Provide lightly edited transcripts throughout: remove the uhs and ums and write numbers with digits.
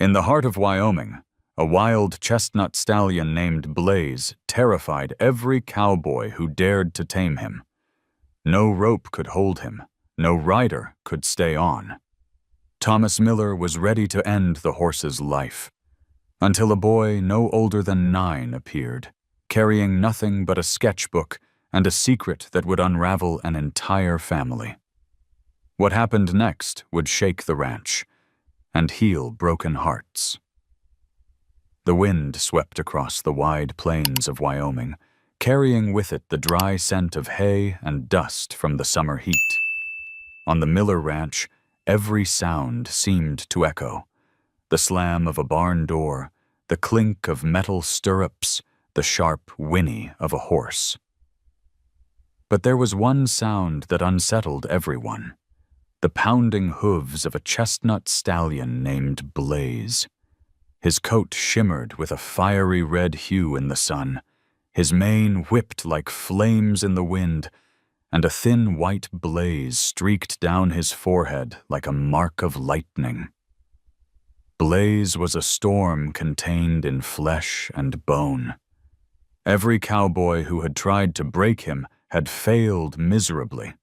In the heart of Wyoming, a wild chestnut stallion named Blaze terrified every cowboy who dared to tame him. No rope could hold him, no rider could stay on. Thomas Miller was ready to end the horse's life, until a boy no older than 9 appeared, carrying nothing but a sketchbook and a secret that would unravel an entire family. What happened next would shake the ranch and heal broken hearts. The wind swept across the wide plains of Wyoming, carrying with it the dry scent of hay and dust from the summer heat. On the Miller Ranch, every sound seemed to echo: the slam of a barn door, the clink of metal stirrups, the sharp whinny of a horse. But there was one sound that unsettled everyone: the pounding hooves of a chestnut stallion named Blaze. His coat shimmered with a fiery red hue in the sun, his mane whipped like flames in the wind, and a thin white blaze streaked down his forehead like a mark of lightning. Blaze was a storm contained in flesh and bone. Every cowboy who had tried to break him had failed miserably.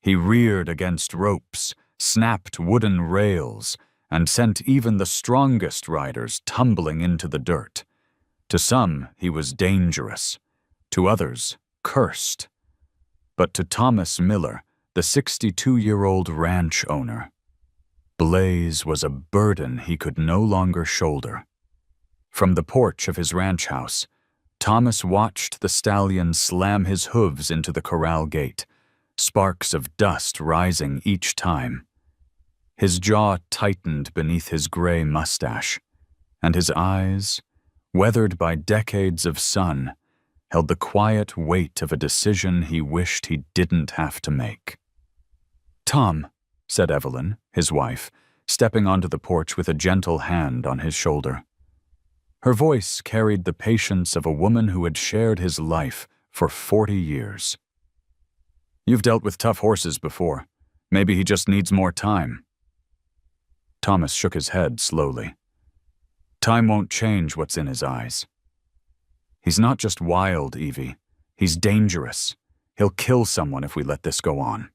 He reared against ropes, snapped wooden rails, and sent even the strongest riders tumbling into the dirt. To some, he was dangerous. To others, cursed. But to Thomas Miller, the 62-year-old ranch owner, Blaze was a burden he could no longer shoulder. From the porch of his ranch house, Thomas watched the stallion slam his hooves into the corral gate, sparks of dust rising each time. His jaw tightened beneath his gray mustache, and his eyes, weathered by decades of sun, held the quiet weight of a decision he wished he didn't have to make. "Tom," said Evelyn, his wife, stepping onto the porch with a gentle hand on his shoulder. Her voice carried the patience of a woman who had shared his life for 40 years. "You've dealt with tough horses before. Maybe he just needs more time." Thomas shook his head slowly. "Time won't change what's in his eyes. He's not just wild, Evie. He's dangerous. He'll kill someone if we let this go on."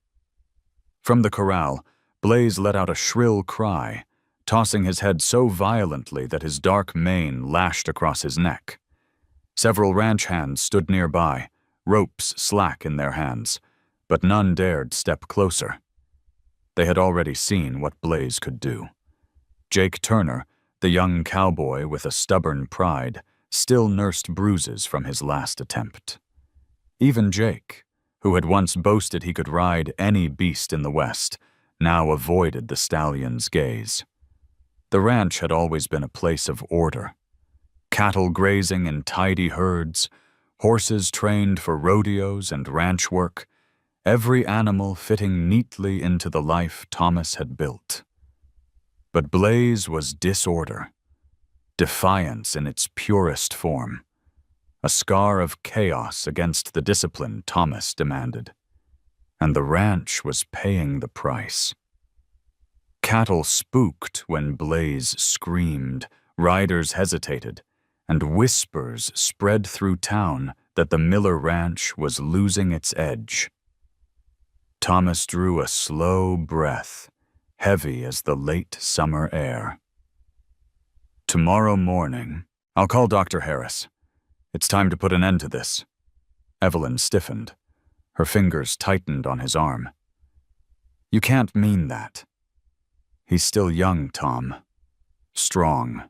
From the corral, Blaze let out a shrill cry, tossing his head so violently that his dark mane lashed across his neck. Several ranch hands stood nearby, ropes slack in their hands, but none dared step closer. They had already seen what Blaze could do. Jake Turner, the young cowboy with a stubborn pride, still nursed bruises from his last attempt. Even Jake, who had once boasted he could ride any beast in the West, now avoided the stallion's gaze. The ranch had always been a place of order. Cattle grazing in tidy herds, horses trained for rodeos and ranch work, every animal fitting neatly into the life Thomas had built. But Blaze was disorder, defiance in its purest form, a scar of chaos against the discipline Thomas demanded. And the ranch was paying the price. Cattle spooked when Blaze screamed, riders hesitated, and whispers spread through town that the Miller Ranch was losing its edge. Thomas drew a slow breath, heavy as the late summer air. "Tomorrow morning, I'll call Dr. Harris. It's time to put an end to this." Evelyn stiffened. Her fingers tightened on his arm. "You can't mean that." "He's still young, Tom. Strong.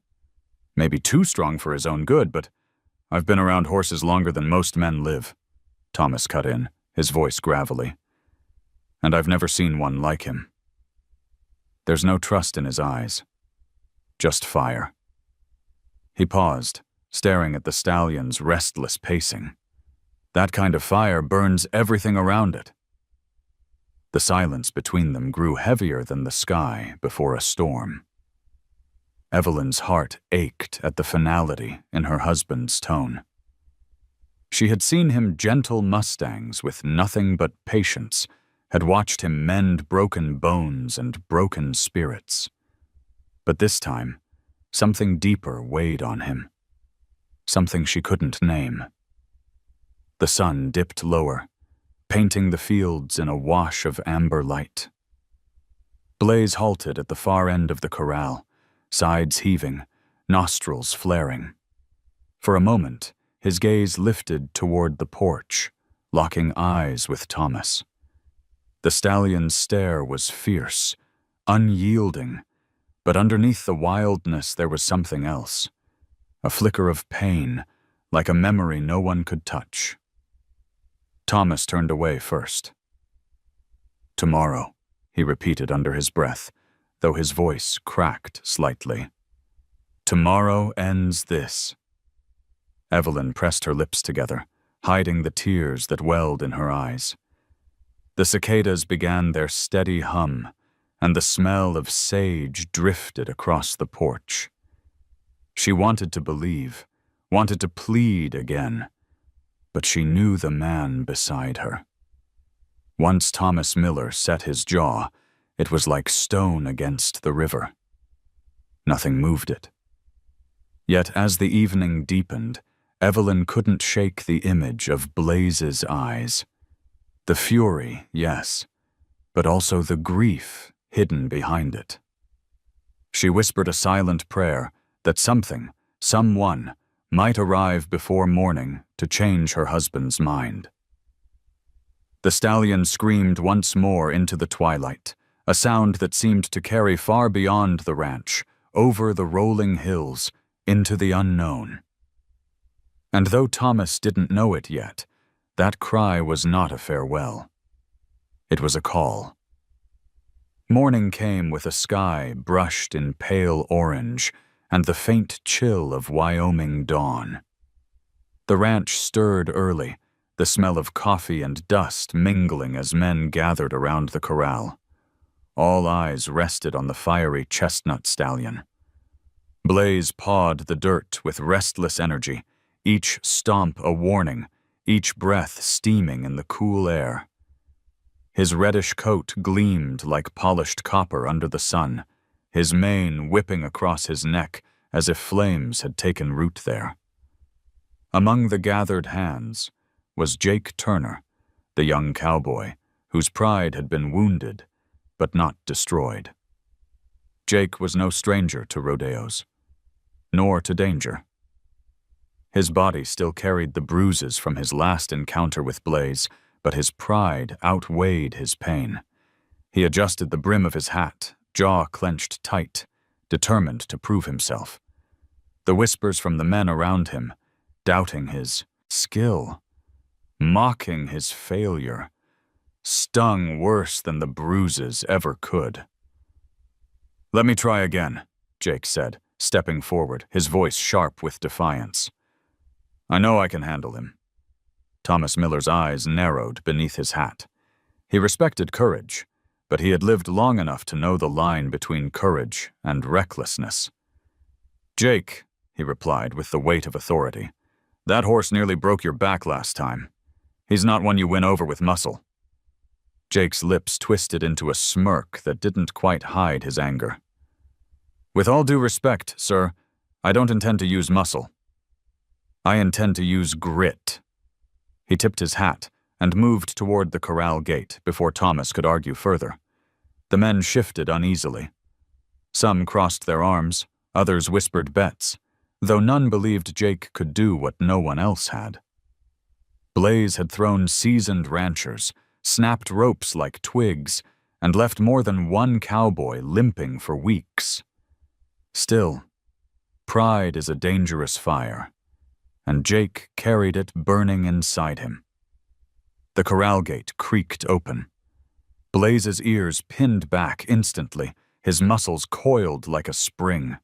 Maybe too strong for his own good, but I've been around horses longer than most men live," Thomas cut in, his voice gravelly. "And I've never seen one like him." There's no trust in his eyes. Just fire. He paused, staring at the stallion's restless pacing. That kind of fire burns everything around it. The silence between them grew heavier than the sky before a storm. Evelyn's heart ached at the finality in her husband's tone. She had seen him gentle mustangs with nothing but patience, had watched him mend broken bones and broken spirits. But this time, Something deeper weighed on him. Something she couldn't name. The sun dipped lower, painting the fields in a wash of amber light. Blaze halted at the far end of the corral, sides heaving, nostrils flaring. For a moment, his gaze lifted toward the porch, locking eyes with Thomas. The stallion's stare was fierce, unyielding, but underneath the wildness there was something else. A flicker of pain, like a memory no one could touch. Thomas turned away first. "Tomorrow," he repeated under his breath, though his voice cracked slightly. "Tomorrow ends this." Evelyn pressed her lips together, hiding the tears that welled in her eyes. The cicadas began their steady hum, and the smell of sage drifted across the porch. She wanted to believe, wanted to plead again, but she knew the man beside her. Once Thomas Miller set his jaw, it was like stone against the river. Nothing moved it. Yet as the evening deepened, Evelyn couldn't shake the image of Blaze's eyes. The fury, yes, but also the grief hidden behind it. She whispered a silent prayer that something, someone, might arrive before morning to change her husband's mind. The stallion screamed once more into the twilight, a sound that seemed to carry far beyond the ranch, over the rolling hills, into the unknown. And though Thomas didn't know it yet, that cry was not a farewell. It was a call. Morning came with a sky brushed in pale orange and the faint chill of Wyoming dawn. The ranch stirred early, the smell of coffee and dust mingling as men gathered around the corral. All eyes rested on the fiery chestnut stallion. Blaze pawed the dirt with restless energy, each stomp a warning, each breath steaming in the cool air. His reddish coat gleamed like polished copper under the sun, his mane whipping across his neck as if flames had taken root there. Among the gathered hands was Jake Turner, the young cowboy, whose pride had been wounded, but not destroyed. Jake was no stranger to rodeos, nor to danger. His body still carried the bruises from his last encounter with Blaze, but his pride outweighed his pain. He adjusted the brim of his hat, jaw clenched tight, determined to prove himself. The whispers from the men around him, doubting his skill, mocking his failure, stung worse than the bruises ever could. "Let me try again," Jake said, stepping forward, his voice sharp with defiance. "I know I can handle him." Thomas Miller's eyes narrowed beneath his hat. He respected courage, but he had lived long enough to know the line between courage and recklessness. "Jake," he replied with the weight of authority, "that horse nearly broke your back last time. He's not one you win over with muscle." Jake's lips twisted into a smirk that didn't quite hide his anger. "With all due respect, sir, I don't intend to use muscle. I intend to use grit." He tipped his hat and moved toward the corral gate before Thomas could argue further. The men shifted uneasily. Some crossed their arms, others whispered bets, though none believed Jake could do what no one else had. Blaze had thrown seasoned ranchers, snapped ropes like twigs, and left more than one cowboy limping for weeks. Still, pride is a dangerous fire, and Jake carried it burning inside him. The corral gate creaked open. Blaze's ears pinned back instantly, his muscles coiled like a spring.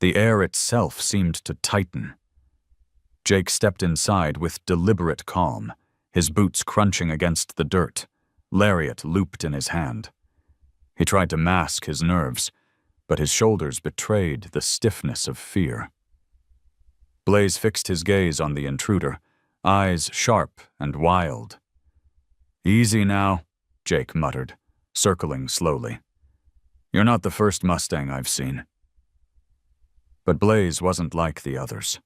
The air itself seemed to tighten. Jake stepped inside with deliberate calm, his boots crunching against the dirt, lariat looped in his hand. He tried to mask his nerves, but his shoulders betrayed the stiffness of fear. Blaze fixed his gaze on the intruder, eyes sharp and wild. "Easy now," Jake muttered, circling slowly. "You're not the first Mustang I've seen." But Blaze wasn't like the others.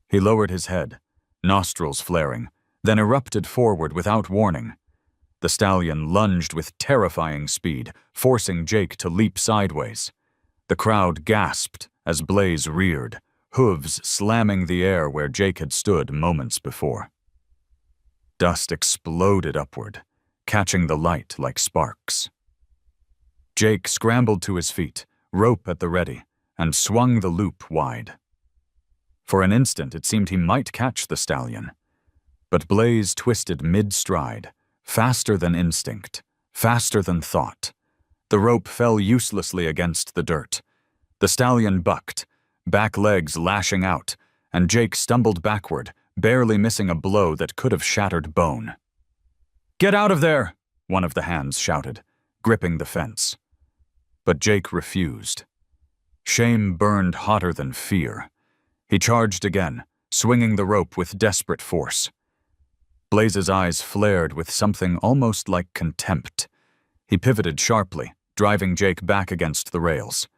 He lowered his head, nostrils flaring, then erupted forward without warning. The stallion lunged with terrifying speed, forcing Jake to leap sideways. The crowd gasped as Blaze reared, hooves slamming the air where Jake had stood moments before. Dust exploded upward, catching the light like sparks. Jake scrambled to his feet, rope at the ready, and swung the loop wide. For an instant, it seemed he might catch the stallion. But Blaze twisted mid-stride, faster than instinct, faster than thought. The rope fell uselessly against the dirt. The stallion bucked, back legs lashing out, and Jake stumbled backward, barely missing a blow that could have shattered bone. "Get out of there!" one of the hands shouted, gripping the fence. But Jake refused. Shame burned hotter than fear. He charged again, swinging the rope with desperate force. Blaze's eyes flared with something almost like contempt. He pivoted sharply, driving Jake back against the rails.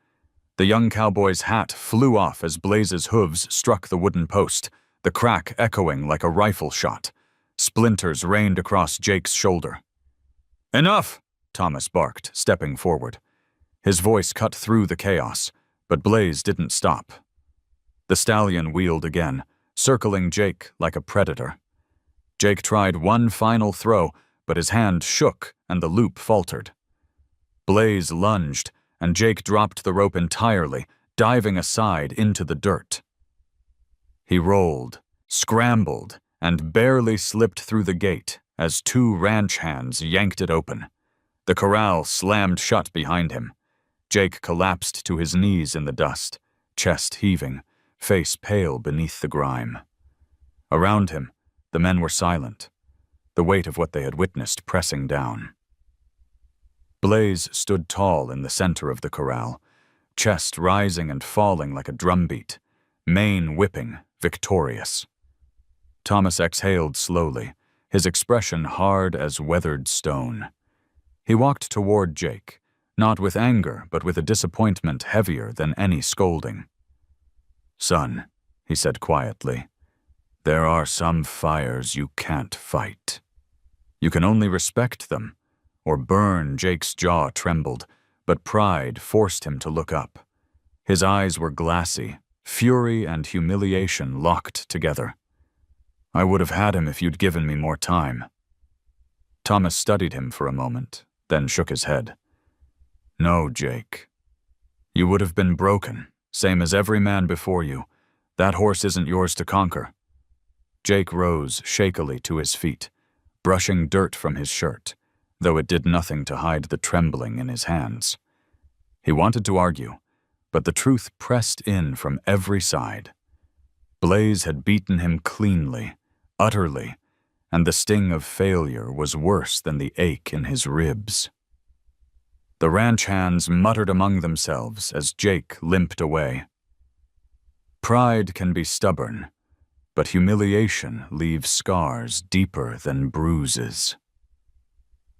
The young cowboy's hat flew off as Blaze's hooves struck the wooden post, the crack echoing like a rifle shot. Splinters rained across Jake's shoulder. "Enough!" Thomas barked, stepping forward. His voice cut through the chaos, but Blaze didn't stop. The stallion wheeled again, circling Jake like a predator. Jake tried one final throw, but his hand shook and the loop faltered. Blaze lunged, and Jake dropped the rope entirely, diving aside into the dirt. He rolled, scrambled, and barely slipped through the gate as two ranch hands yanked it open. The corral slammed shut behind him. Jake collapsed to his knees in the dust, chest heaving, face pale beneath the grime. Around him, the men were silent, the weight of what they had witnessed pressing down. Blaze stood tall in the center of the corral, chest rising and falling like a drumbeat, mane whipping, victorious. Thomas exhaled slowly, his expression hard as weathered stone. He walked toward Jake, not with anger, but with a disappointment heavier than any scolding. "Son," he said quietly, "there are some fires you can't fight. You can only respect them, or burn." Jake's jaw trembled, but pride forced him to look up. His eyes were glassy, fury and humiliation locked together. "I would have had him if you'd given me more time." Thomas studied him for a moment, then shook his head. "No, Jake. You would have been broken, same as every man before you. That horse isn't yours to conquer." Jake rose shakily to his feet, brushing dirt from his shirt, though it did nothing to hide the trembling in his hands. He wanted to argue, but the truth pressed in from every side. Blaze had beaten him cleanly, utterly, and the sting of failure was worse than the ache in his ribs. The ranch hands muttered among themselves as Jake limped away. Pride can be stubborn, but humiliation leaves scars deeper than bruises.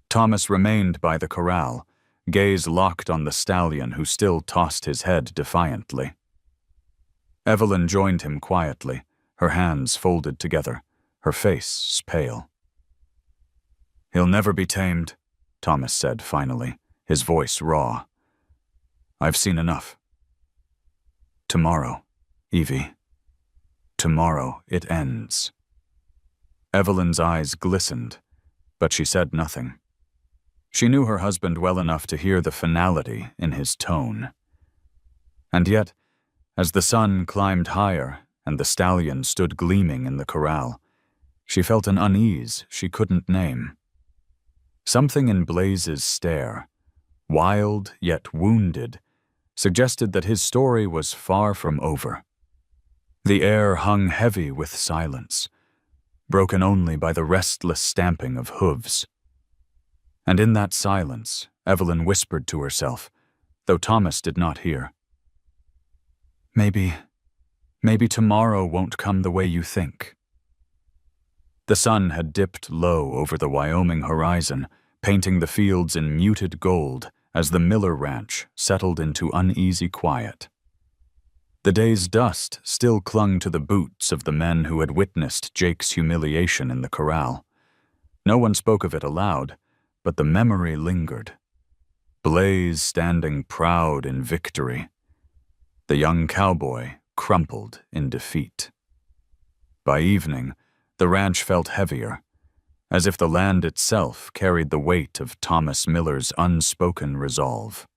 Thomas remained by the corral, gaze locked on the stallion who still tossed his head defiantly. Evelyn joined him quietly, her hands folded together, her face pale. "He'll never be tamed," Thomas said finally, his voice raw. "I've seen enough. Tomorrow, Evie. Tomorrow it ends." Evelyn's eyes glistened, but she said nothing. She knew her husband well enough to hear the finality in his tone. And yet, as the sun climbed higher and the stallion stood gleaming in the corral, she felt an unease she couldn't name. Something in Blaze's stare, wild yet wounded, suggested that his story was far from over. The air hung heavy with silence, broken only by the restless stamping of hooves. And in that silence, Evelyn whispered to herself, though Thomas did not hear. Maybe tomorrow won't come the way you think." The sun had dipped low over the Wyoming horizon, painting the fields in muted gold as the Miller Ranch settled into uneasy quiet. The day's dust still clung to the boots of the men who had witnessed Jake's humiliation in the corral. No one spoke of it aloud, but the memory lingered. Blaze standing proud in victory. The young cowboy crumpled in defeat. By evening, the ranch felt heavier, as if the land itself carried the weight of Thomas Miller's unspoken resolve.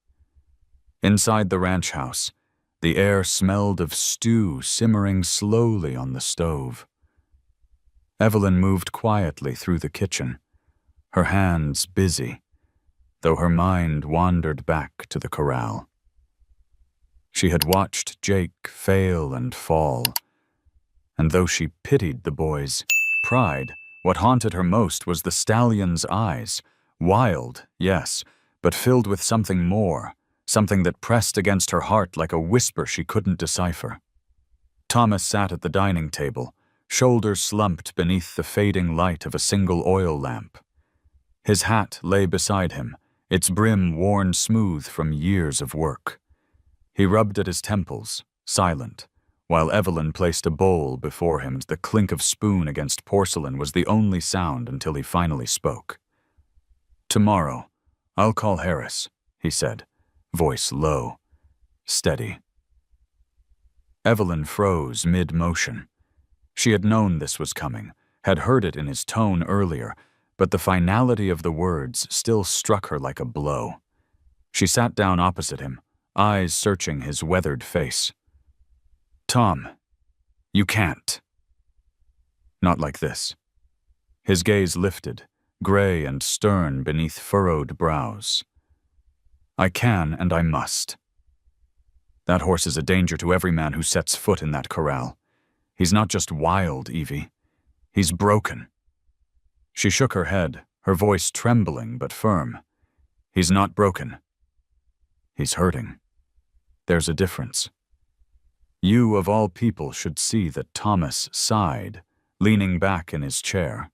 Inside the ranch house, the air smelled of stew simmering slowly on the stove. Evelyn moved quietly through the kitchen, her hands busy, though her mind wandered back to the corral. She had watched Jake fail and fall, and though she pitied the boy's pride, what haunted her most was the stallion's eyes. Wild, yes, but filled with something more, something that pressed against her heart like a whisper she couldn't decipher. Thomas sat at the dining table, shoulders slumped beneath the fading light of a single oil lamp. His hat lay beside him, its brim worn smooth from years of work. He rubbed at his temples, silent, while Evelyn placed a bowl before him. The clink of spoon against porcelain was the only sound until he finally spoke. "Tomorrow, I'll call Harris," he said, voice low, steady. Evelyn froze mid-motion. She had known this was coming, had heard it in his tone earlier, but the finality of the words still struck her like a blow. She sat down opposite him, eyes searching his weathered face. "Tom, you can't." Not like this. His gaze lifted, gray and stern beneath furrowed brows. "I can and I must. That horse is a danger to every man who sets foot in that corral. He's not just wild, Evie. He's broken." She shook her head, her voice trembling but firm. "He's not broken. He's hurting. There's a difference." You, of all people, should see that Thomas sighed, leaning back in his chair.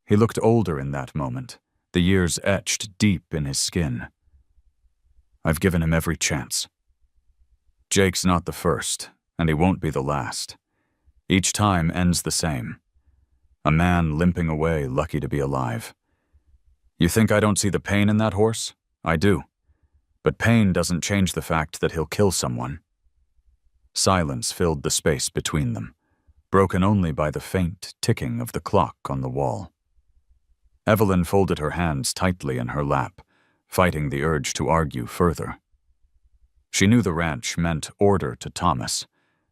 He looked older in that moment, the years etched deep in his skin. "I've given him every chance. Jake's not the first, and he won't be the last. Each time ends the same. A man limping away, lucky to be alive. You think I don't see the pain in that horse? I do. But pain doesn't change the fact that he'll kill someone." Silence filled the space between them, broken only by the faint ticking of the clock on the wall. Evelyn folded her hands tightly in her lap, fighting the urge to argue further. She knew the ranch meant order to Thomas,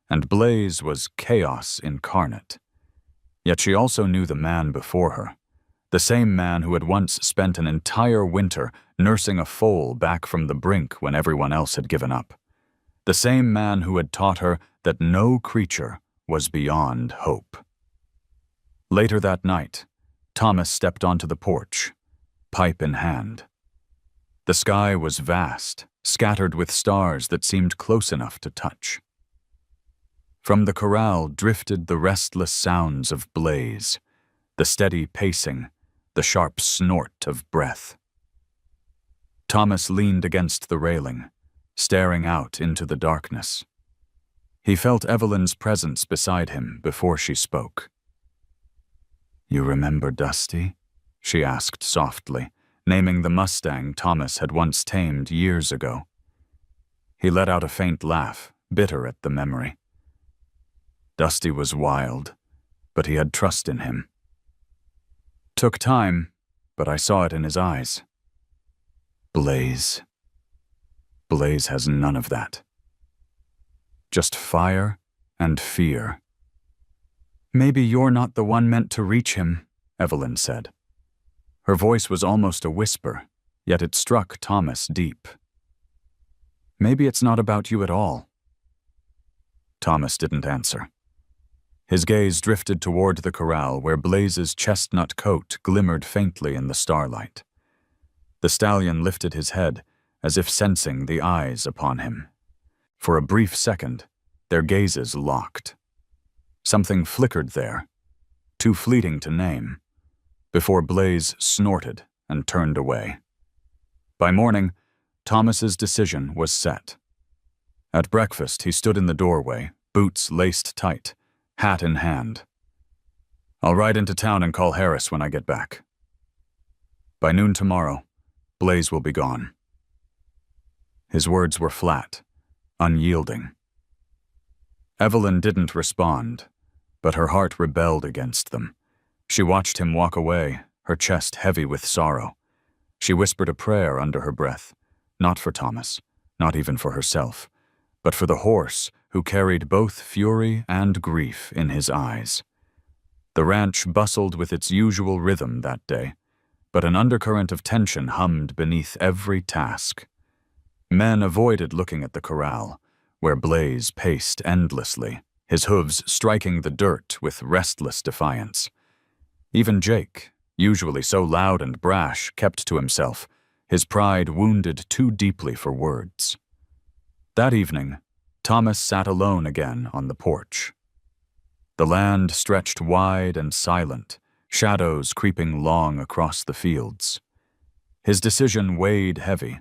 and Blaze was chaos incarnate. Yet she also knew the man before her, the same man who had once spent an entire winter nursing a foal back from the brink when everyone else had given up. The same man who had taught her that no creature was beyond hope. Later that night, Thomas stepped onto the porch, pipe in hand. The sky was vast, scattered with stars that seemed close enough to touch. From the corral drifted the restless sounds of Blaze, the steady pacing, the sharp snort of breath. Thomas leaned against the railing, staring out into the darkness. He felt Evelyn's presence beside him before she spoke. "You remember Dusty?" she asked softly, naming the Mustang Thomas had once tamed years ago. He let out a faint laugh, bitter at the memory. Dusty was wild, but he had trust in him. "Took time, but I saw it in his eyes." Blaze. Blaze has none of that. Just fire and fear. "Maybe you're not the one meant to reach him," Evelyn said. Her voice was almost a whisper, yet it struck Thomas deep. "Maybe it's not about you at all." Thomas didn't answer. His gaze drifted toward the corral where Blaze's chestnut coat glimmered faintly in the starlight. The stallion lifted his head, as if sensing the eyes upon him. For a brief second, their gazes locked. Something flickered there, too fleeting to name, before Blaze snorted and turned away. By morning, Thomas's decision was set. At breakfast, he stood in the doorway, boots laced tight, hat in hand. "I'll ride into town and call Harris when I get back." By noon tomorrow, Blaze will be gone. His words were flat, unyielding. Evelyn didn't respond, but her heart rebelled against them. She watched him walk away, her chest heavy with sorrow. She whispered a prayer under her breath, not for Thomas, not even for herself, but for the horse who carried both fury and grief in his eyes. The ranch bustled with its usual rhythm that day, but an undercurrent of tension hummed beneath every task. Men avoided looking at the corral, where Blaze paced endlessly, his hooves striking the dirt with restless defiance. Even Jake, usually so loud and brash, kept to himself, his pride wounded too deeply for words. That evening, Thomas sat alone again on the porch. The land stretched wide and silent, shadows creeping long across the fields. His decision weighed heavy,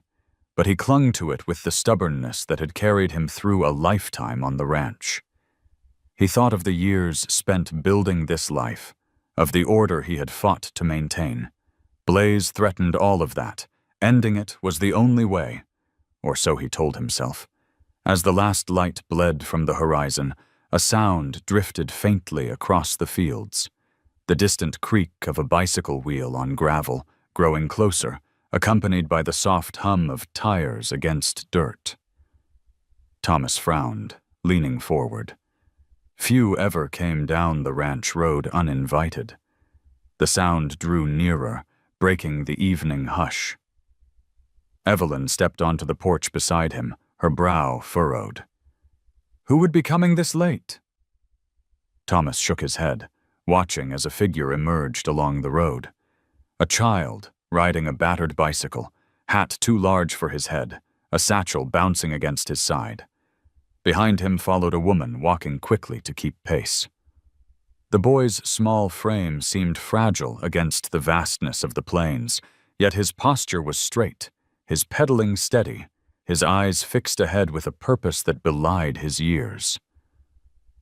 but he clung to it with the stubbornness that had carried him through a lifetime on the ranch. He thought of the years spent building this life, of the order he had fought to maintain. Blaze threatened all of that. Ending it was the only way, or so he told himself. As the last light bled from the horizon, a sound drifted faintly across the fields. The distant creak of a bicycle wheel on gravel, growing closer, accompanied by the soft hum of tires against dirt. Thomas frowned, leaning forward. Few ever came down the ranch road uninvited. The sound drew nearer, breaking the evening hush. Evelyn stepped onto the porch beside him, her brow furrowed. "Who would be coming this late?" Thomas shook his head, watching as a figure emerged along the road. A child, riding a battered bicycle, hat too large for his head, a satchel bouncing against his side. Behind him followed a woman walking quickly to keep pace. The boy's small frame seemed fragile against the vastness of the plains, yet his posture was straight, his pedaling steady, his eyes fixed ahead with a purpose that belied his years.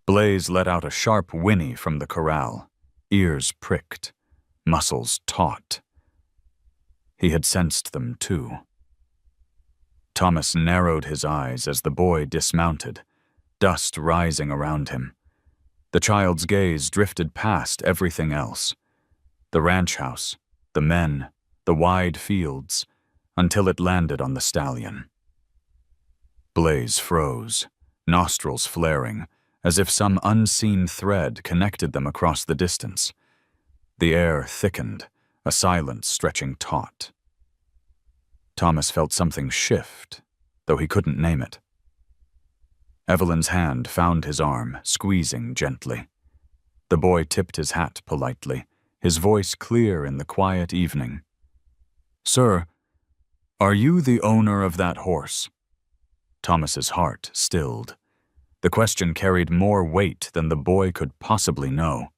Blaze let out a sharp whinny from the corral, ears pricked, muscles taut. He had sensed them too. Thomas narrowed his eyes as the boy dismounted, dust rising around him. The child's gaze drifted past everything else. The ranch house, the men, the wide fields, until it landed on the stallion. Blaze froze, nostrils flaring, as if some unseen thread connected them across the distance. The air thickened, a silence stretching taut. Thomas felt something shift, though he couldn't name it. Evelyn's hand found his arm, squeezing gently. The boy tipped his hat politely, his voice clear in the quiet evening. "Sir, are you the owner of that horse?" Thomas's heart stilled. The question carried more weight than the boy could possibly know.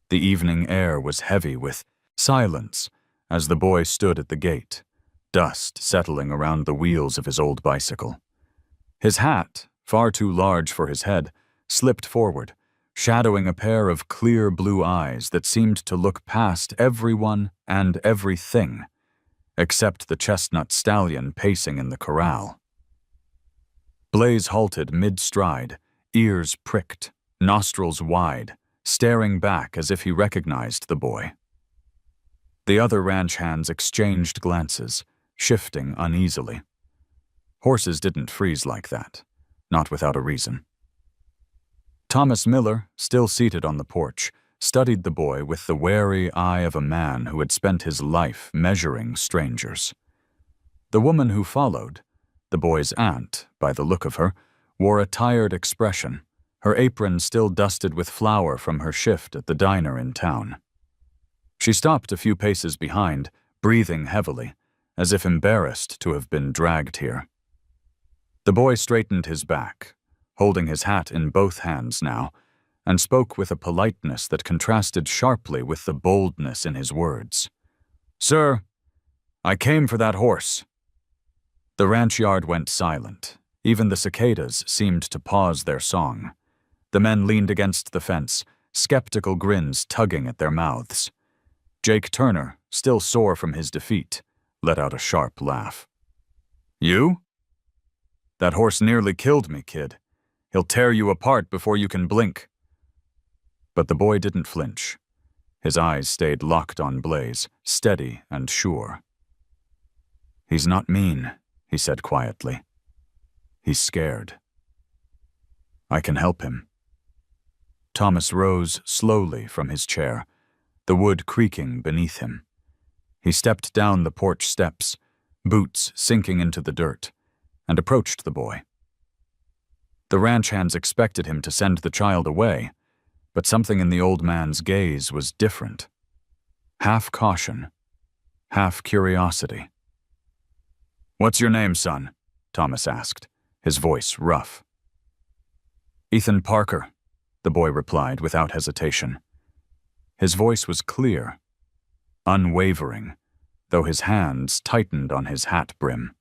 The evening air was heavy with silence as the boy stood at the gate, dust settling around the wheels of his old bicycle. His hat, far too large for his head, slipped forward, shadowing a pair of clear blue eyes that seemed to look past everyone and everything, except the chestnut stallion pacing in the corral. Blaze halted mid-stride, ears pricked, nostrils wide, staring back as if he recognized the boy. The other ranch hands exchanged glances, shifting uneasily. Horses didn't freeze like that, not without a reason. Thomas Miller, still seated on the porch, studied the boy with the wary eye of a man who had spent his life measuring strangers. The woman who followed, the boy's aunt, by the look of her, wore a tired expression, her apron still dusted with flour from her shift at the diner in town. She stopped a few paces behind, breathing heavily, as if embarrassed to have been dragged here. The boy straightened his back, holding his hat in both hands now, and spoke with a politeness that contrasted sharply with the boldness in his words. "Sir, I came for that horse." The ranch yard went silent, Even the cicadas seemed to pause their song. The men leaned against the fence, skeptical grins tugging at their mouths. Jake Turner, still sore from his defeat, let out a sharp laugh. "You? That horse nearly killed me, kid. He'll tear you apart before you can blink." But the boy didn't flinch. His eyes stayed locked on Blaze, steady and sure. "He's not mean," he said quietly. "He's scared. I can help him." Thomas rose slowly from his chair, the wood creaking beneath him. He stepped down the porch steps, boots sinking into the dirt, and approached the boy. The ranch hands expected him to send the child away, but something in the old man's gaze was different. Half caution, half curiosity. "What's your name, son?" Thomas asked, his voice rough. "Ethan Parker," the boy replied without hesitation. His voice was clear, unwavering, though his hands tightened on his hat brim.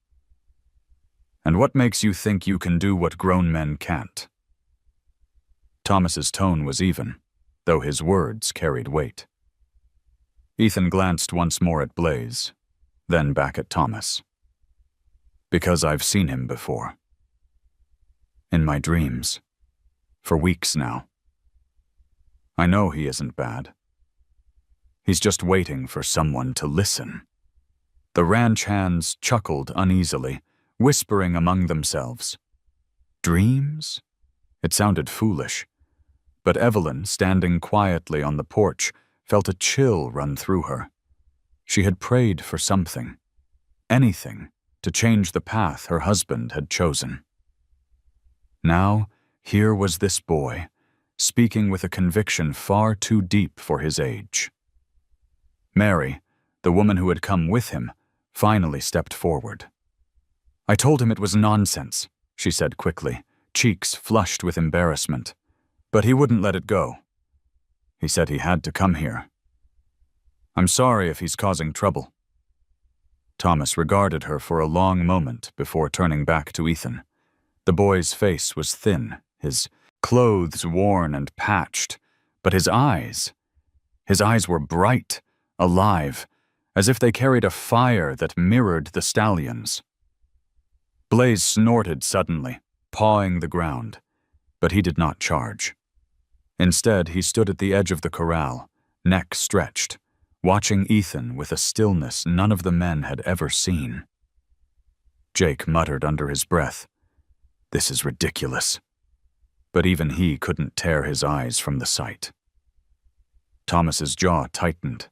"And what makes you think you can do what grown men can't?" Thomas's tone was even, though his words carried weight. Ethan glanced once more at Blaze, then back at Thomas. "Because I've seen him before. In my dreams. For weeks now. I know he isn't bad. He's just waiting for someone to listen." The ranch hands chuckled uneasily, whispering among themselves. Dreams? It sounded foolish. But Evelyn, standing quietly on the porch, felt a chill run through her. She had prayed for something, anything, to change the path her husband had chosen. Now, here was this boy, speaking with a conviction far too deep for his age. Mary, the woman who had come with him, finally stepped forward. "I told him it was nonsense," she said quickly, cheeks flushed with embarrassment. "But he wouldn't let it go. He said he had to come here. I'm sorry if he's causing trouble." Thomas regarded her for a long moment before turning back to Ethan. The boy's face was thin, his clothes worn and patched, but his eyes were bright, alive, as if they carried a fire that mirrored the stallion's. Blaze snorted suddenly, pawing the ground, but he did not charge. Instead, he stood at the edge of the corral, neck stretched, watching Ethan with a stillness none of the men had ever seen. Jake muttered under his breath, "This is ridiculous." But even he couldn't tear his eyes from the sight. Thomas's jaw tightened.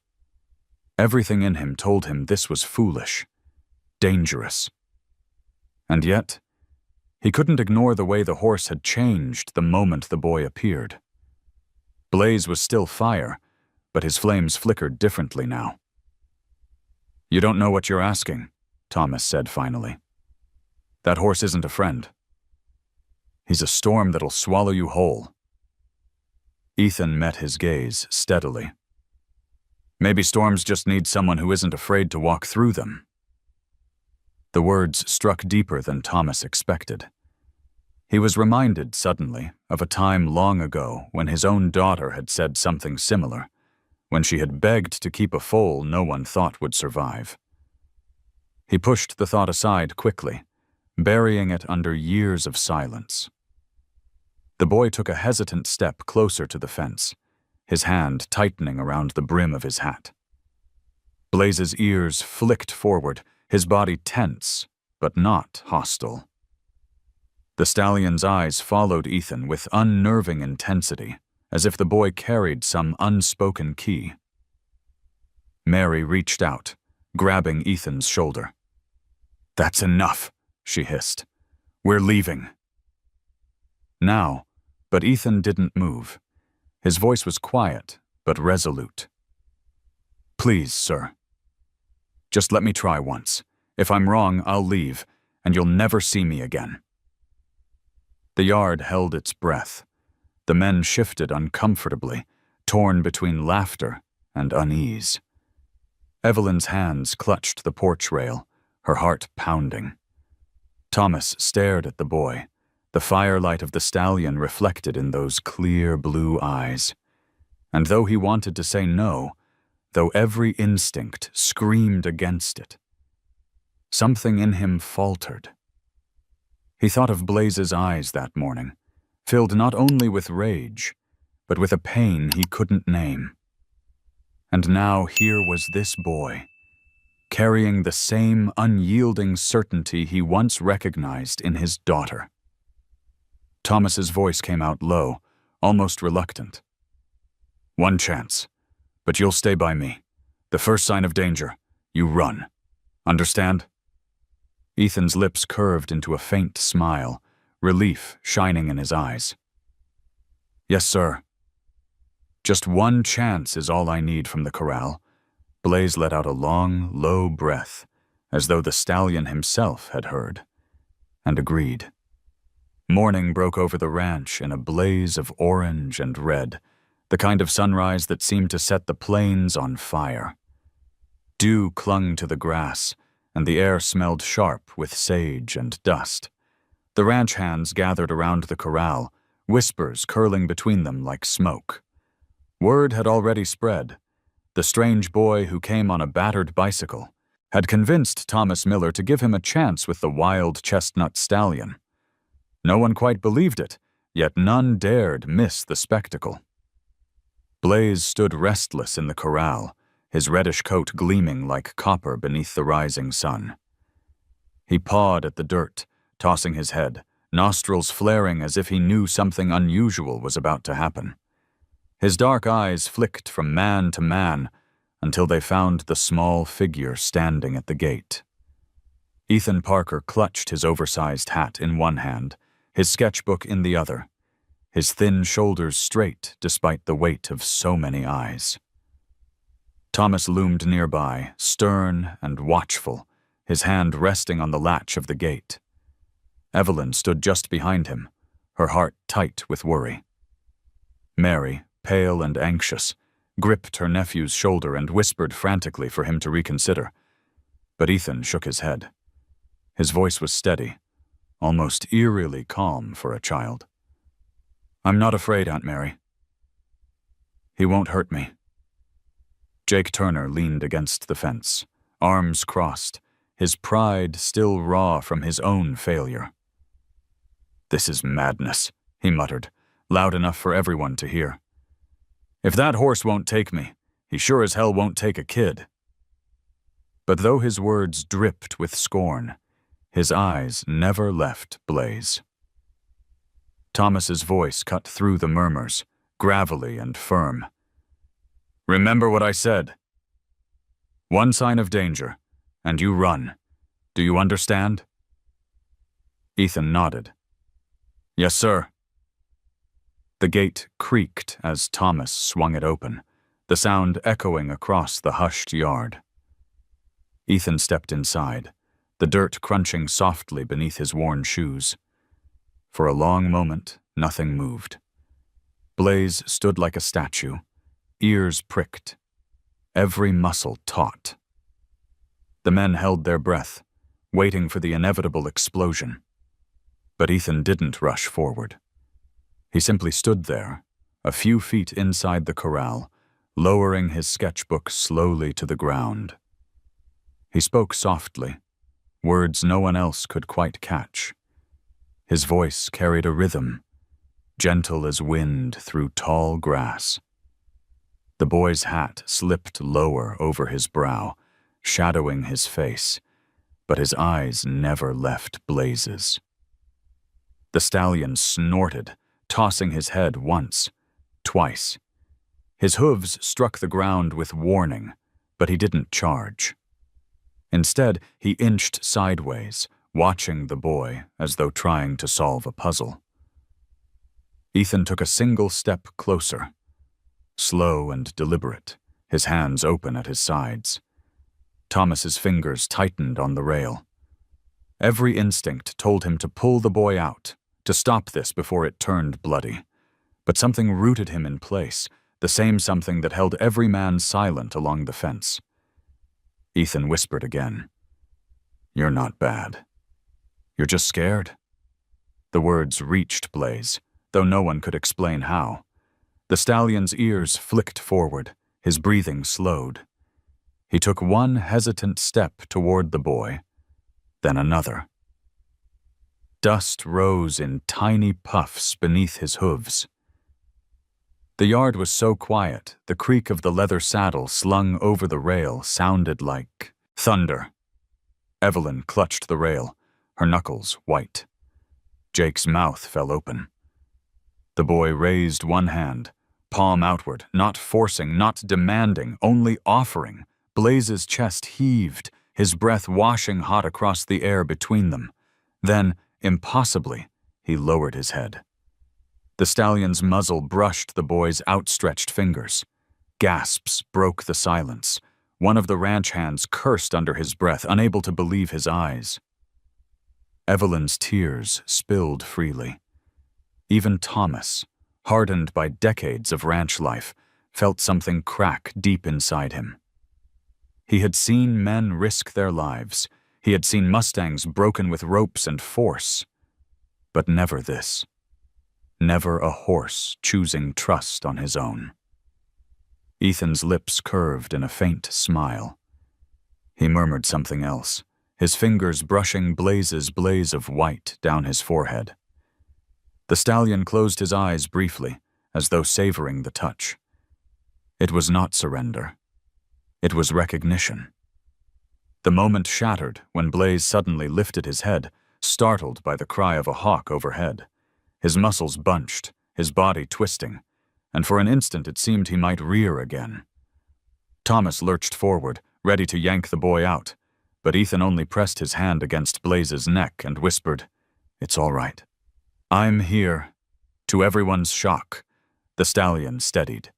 Everything in him told him this was foolish, dangerous. And yet, he couldn't ignore the way the horse had changed the moment the boy appeared. Blaze was still fire, but his flames flickered differently now. "You don't know what you're asking," Thomas said finally. "That horse isn't a friend. He's a storm that'll swallow you whole." Ethan met his gaze steadily. "Maybe storms just need someone who isn't afraid to walk through them." The words struck deeper than Thomas expected. He was reminded suddenly of a time long ago when his own daughter had said something similar, when she had begged to keep a foal no one thought would survive. He pushed the thought aside quickly, burying it under years of silence. The boy took a hesitant step closer to the fence, his hand tightening around the brim of his hat. Blaze's ears flicked forward, his body tense, but not hostile. The stallion's eyes followed Ethan with unnerving intensity, as if the boy carried some unspoken key. Mary reached out, grabbing Ethan's shoulder. "That's enough," she hissed. "We're leaving." Now, but Ethan didn't move. His voice was quiet, but resolute. "Please, sir. Just let me try once. If I'm wrong, I'll leave, and you'll never see me again." The yard held its breath. The men shifted uncomfortably, torn between laughter and unease. Evelyn's hands clutched the porch rail, her heart pounding. Thomas stared at the boy, the firelight of the stallion reflected in those clear blue eyes. And though he wanted to say no, though every instinct screamed against it, something in him faltered. He thought of Blaze's eyes that morning, filled not only with rage, but with a pain he couldn't name. And now here was this boy, carrying the same unyielding certainty he once recognized in his daughter. Thomas's voice came out low, almost reluctant. "One chance, but you'll stay by me. The first sign of danger, you run. Understand?" Ethan's lips curved into a faint smile, relief shining in his eyes. "Yes, sir." "Just one chance is all I need from the corral." Blaze let out a long, low breath, as though the stallion himself had heard, and agreed. Morning broke over the ranch in a blaze of orange and red, the kind of sunrise that seemed to set the plains on fire. Dew clung to the grass, and the air smelled sharp with sage and dust. The ranch hands gathered around the corral, whispers curling between them like smoke. Word had already spread. The strange boy who came on a battered bicycle had convinced Thomas Miller to give him a chance with the wild chestnut stallion. No one quite believed it, yet none dared miss the spectacle. Blaze stood restless in the corral, his reddish coat gleaming like copper beneath the rising sun. He pawed at the dirt, tossing his head, nostrils flaring as if he knew something unusual was about to happen. His dark eyes flicked from man to man until they found the small figure standing at the gate. Ethan Parker clutched his oversized hat in one hand, his sketchbook in the other, his thin shoulders straight despite the weight of so many eyes. Thomas loomed nearby, stern and watchful, his hand resting on the latch of the gate. Evelyn stood just behind him, her heart tight with worry. Mary, pale and anxious, gripped her nephew's shoulder and whispered frantically for him to reconsider. But Ethan shook his head. His voice was steady, almost eerily calm for a child. "I'm not afraid, Aunt Mary. He won't hurt me." Jake Turner leaned against the fence, arms crossed, his pride still raw from his own failure. "This is madness," he muttered, loud enough for everyone to hear. "If that horse won't take me, he sure as hell won't take a kid." But though his words dripped with scorn, his eyes never left Blaze. Thomas's voice cut through the murmurs, gravelly and firm. "Remember what I said. One sign of danger, and you run. Do you understand?" Ethan nodded. "Yes, sir." The gate creaked as Thomas swung it open, the sound echoing across the hushed yard. Ethan stepped inside, the dirt crunching softly beneath his worn shoes. For a long moment, nothing moved. Blaze stood like a statue, ears pricked, every muscle taut. The men held their breath, waiting for the inevitable explosion. But Ethan didn't rush forward. He simply stood there, a few feet inside the corral, lowering his sketchbook slowly to the ground. He spoke softly, words no one else could quite catch. His voice carried a rhythm, gentle as wind through tall grass. The boy's hat slipped lower over his brow, shadowing his face, but his eyes never left Blaze's. The stallion snorted, tossing his head once, twice. His hooves struck the ground with warning, but he didn't charge. Instead, he inched sideways, watching the boy as though trying to solve a puzzle. Ethan took a single step closer, slow and deliberate, his hands open at his sides. Thomas's fingers tightened on the rail. Every instinct told him to pull the boy out, to stop this before it turned bloody. But something rooted him in place, the same something that held every man silent along the fence. Ethan whispered again, "You're not bad." You're just scared?" The words reached Blaze, though no one could explain how. The stallion's ears flicked forward, his breathing slowed. He took one hesitant step toward the boy, then another. Dust rose in tiny puffs beneath his hooves. The yard was so quiet, the creak of the leather saddle slung over the rail sounded like thunder. Evelyn clutched the rail, her knuckles white. Jake's mouth fell open. The boy raised one hand, palm outward, not forcing, not demanding, only offering. Blaze's chest heaved, his breath washing hot across the air between them. Then, impossibly, he lowered his head. The stallion's muzzle brushed the boy's outstretched fingers. Gasps broke the silence. One of the ranch hands cursed under his breath, unable to believe his eyes. Evelyn's tears spilled freely. Even Thomas, hardened by decades of ranch life, felt something crack deep inside him. He had seen men risk their lives. He had seen Mustangs broken with ropes and force. But never this. Never a horse choosing trust on his own. Ethan's lips curved in a faint smile. He murmured something else, his fingers brushing Blaze's blaze of white down his forehead. The stallion closed his eyes briefly, as though savoring the touch. It was not surrender. It was recognition. The moment shattered when Blaze suddenly lifted his head, startled by the cry of a hawk overhead. His muscles bunched, his body twisting, and for an instant it seemed he might rear again. Thomas lurched forward, ready to yank the boy out, but Ethan only pressed his hand against Blaze's neck and whispered, "It's all right. I'm here." To everyone's shock, the stallion steadied.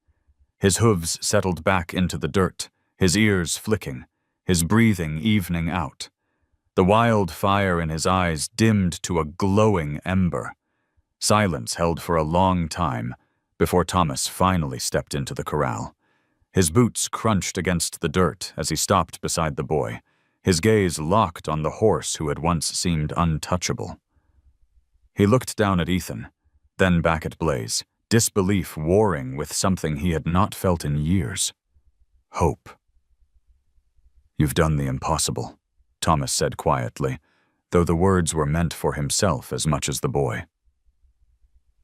His hooves settled back into the dirt, his ears flicking, his breathing evening out. The wild fire in his eyes dimmed to a glowing ember. Silence held for a long time before Thomas finally stepped into the corral. His boots crunched against the dirt as he stopped beside the boy, his gaze locked on the horse who had once seemed untouchable. He looked down at Ethan, then back at Blaze, disbelief warring with something he had not felt in years. Hope. "You've done the impossible," Thomas said quietly, though the words were meant for himself as much as the boy.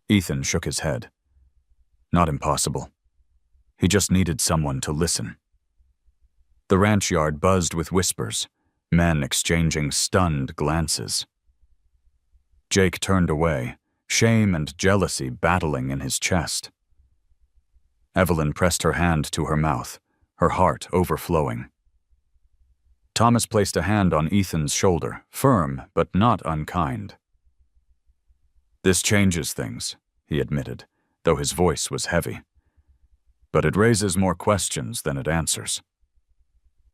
Ethan shook his head. Not impossible. He just needed someone to listen. The ranch yard buzzed with whispers, men exchanging stunned glances. Jake turned away, shame and jealousy battling in his chest. Evelyn pressed her hand to her mouth, her heart overflowing. Thomas placed a hand on Ethan's shoulder, firm but not unkind. "This changes things," he admitted, though his voice was heavy. "But it raises more questions than it answers."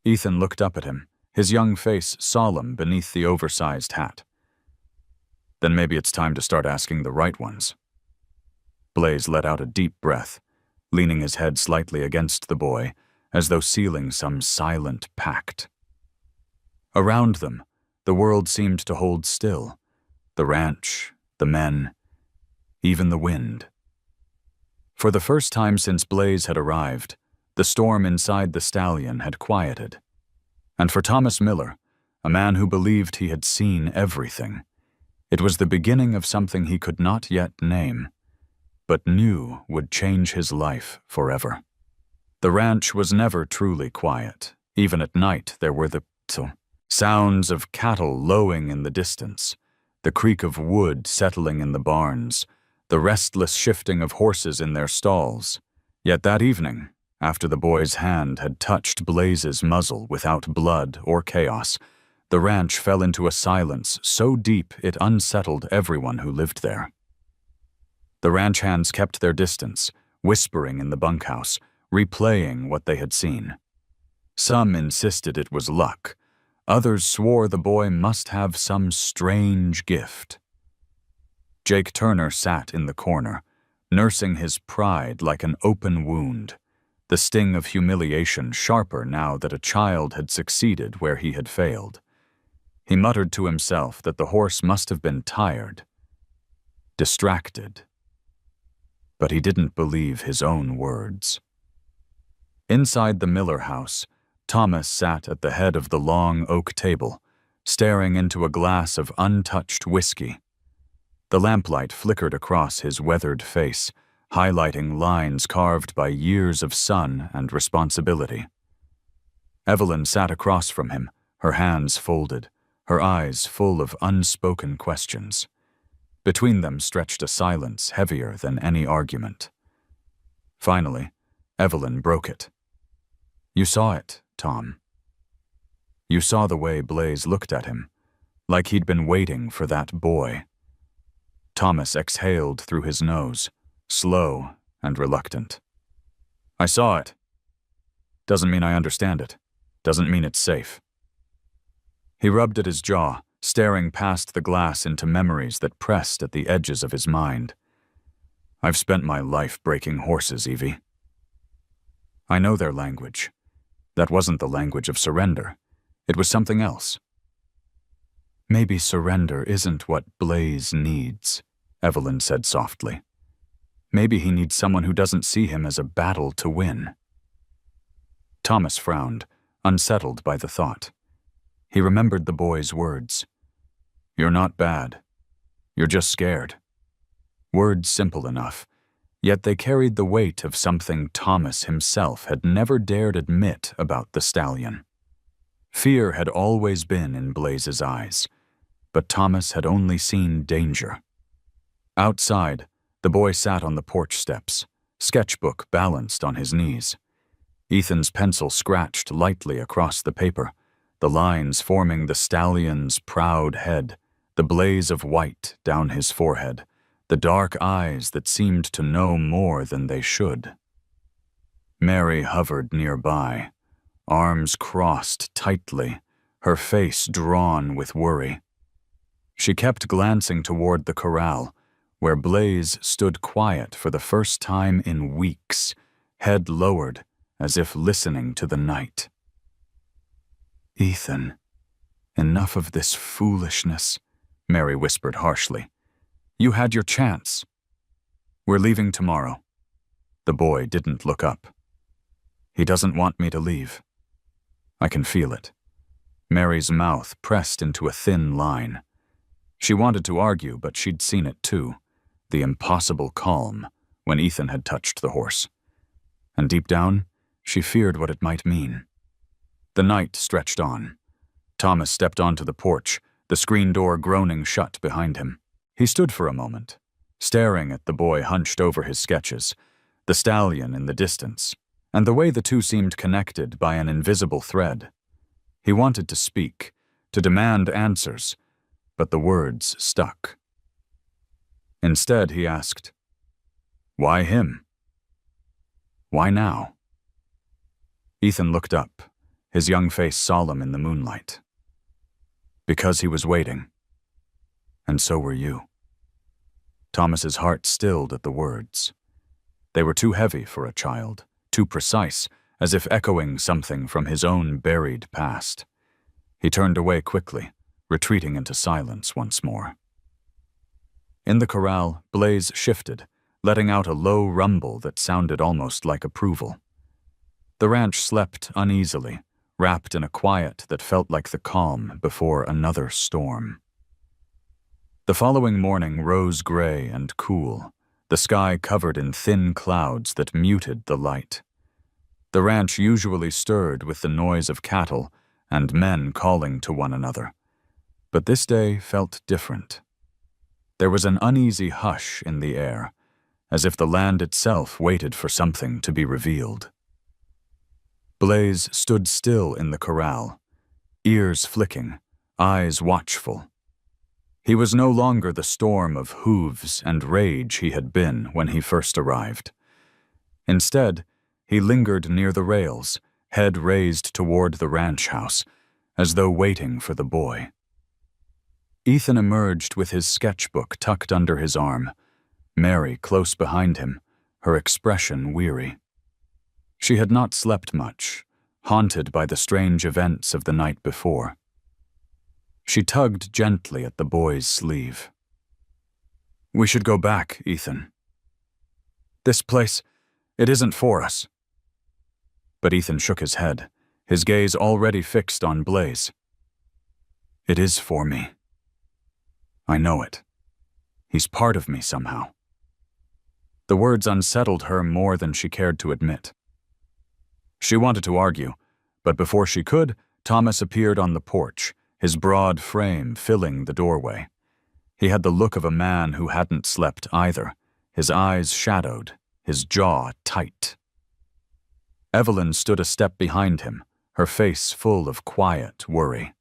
Ethan looked up at him, his young face solemn beneath the oversized hat. "Then maybe it's time to start asking the right ones." Blaze let out a deep breath, leaning his head slightly against the boy, as though sealing some silent pact. Around them, the world seemed to hold still. The ranch, the men, even the wind. For the first time since Blaze had arrived, the storm inside the stallion had quieted. And for Thomas Miller, a man who believed he had seen everything, it was the beginning of something he could not yet name, but knew would change his life forever. The ranch was never truly quiet. Even at night there were the sounds of cattle lowing in the distance, the creak of wood settling in the barns, the restless shifting of horses in their stalls. Yet that evening, after the boy's hand had touched Blaze's muzzle without blood or chaos, the ranch fell into a silence so deep it unsettled everyone who lived there. The ranch hands kept their distance, whispering in the bunkhouse, replaying what they had seen. Some insisted it was luck. Others swore the boy must have some strange gift. Jake Turner sat in the corner, nursing his pride like an open wound, the sting of humiliation sharper now that a child had succeeded where he had failed. He muttered to himself that the horse must have been tired, distracted. But he didn't believe his own words. Inside the Miller house, Thomas sat at the head of the long oak table, staring into a glass of untouched whiskey. The lamplight flickered across his weathered face, highlighting lines carved by years of sun and responsibility. Evelyn sat across from him, her hands folded, her eyes full of unspoken questions. Between them stretched a silence heavier than any argument. Finally, Evelyn broke it. "You saw it, Tom. You saw the way Blaze looked at him, like he'd been waiting for that boy." Thomas exhaled through his nose, slow and reluctant. "I saw it. Doesn't mean I understand it. Doesn't mean it's safe." He rubbed at his jaw, staring past the glass into memories that pressed at the edges of his mind. "I've spent my life breaking horses, Evie. I know their language. That wasn't the language of surrender. It was something else." "Maybe surrender isn't what Blaze needs," Evelyn said softly. "Maybe he needs someone who doesn't see him as a battle to win." Thomas frowned, unsettled by the thought. He remembered the boy's words. "You're not bad. You're just scared." Words simple enough, yet they carried the weight of something Thomas himself had never dared admit about the stallion. Fear had always been in Blaze's eyes, but Thomas had only seen danger. Outside, the boy sat on the porch steps, sketchbook balanced on his knees. Ethan's pencil scratched lightly across the paper, the lines forming the stallion's proud head, the blaze of white down his forehead, the dark eyes that seemed to know more than they should. Mary hovered nearby, arms crossed tightly, her face drawn with worry. She kept glancing toward the corral, where Blaze stood quiet for the first time in weeks, head lowered, as if listening to the night. "Ethan, enough of this foolishness," Mary whispered harshly. "You had your chance." "We're leaving tomorrow." The boy didn't look up. "He doesn't want me to leave. I can feel it." Mary's mouth pressed into a thin line. She wanted to argue, but she'd seen it too, the impossible calm when Ethan had touched the horse. And deep down, she feared what it might mean. The night stretched on. Thomas stepped onto the porch, the screen door groaning shut behind him. He stood for a moment, staring at the boy hunched over his sketches, the stallion in the distance, and the way the two seemed connected by an invisible thread. He wanted to speak, to demand answers, but the words stuck. Instead, he asked, "Why him? Why now?" Ethan looked up, his young face solemn in the moonlight. "Because he was waiting. And so were you." Thomas's heart stilled at the words. They were too heavy for a child, too precise, as if echoing something from his own buried past. He turned away quickly, retreating into silence once more. In the corral, Blaze shifted, letting out a low rumble that sounded almost like approval. The ranch slept uneasily, wrapped in a quiet that felt like the calm before another storm. The following morning rose gray and cool, the sky covered in thin clouds that muted the light. The ranch usually stirred with the noise of cattle and men calling to one another, but this day felt different. There was an uneasy hush in the air, as if the land itself waited for something to be revealed. Blaze stood still in the corral, ears flicking, eyes watchful. He was no longer the storm of hooves and rage he had been when he first arrived. Instead, he lingered near the rails, head raised toward the ranch house, as though waiting for the boy. Ethan emerged with his sketchbook tucked under his arm, Mary close behind him, her expression weary. She had not slept much, haunted by the strange events of the night before. She tugged gently at the boy's sleeve. "We should go back, Ethan. This place, it isn't for us." But Ethan shook his head, his gaze already fixed on Blaze. "It is for me. I know it. He's part of me somehow." The words unsettled her more than she cared to admit. She wanted to argue, but before she could, Thomas appeared on the porch, his broad frame filling the doorway. He had the look of a man who hadn't slept either, his eyes shadowed, his jaw tight. Evelyn stood a step behind him, her face full of quiet worry.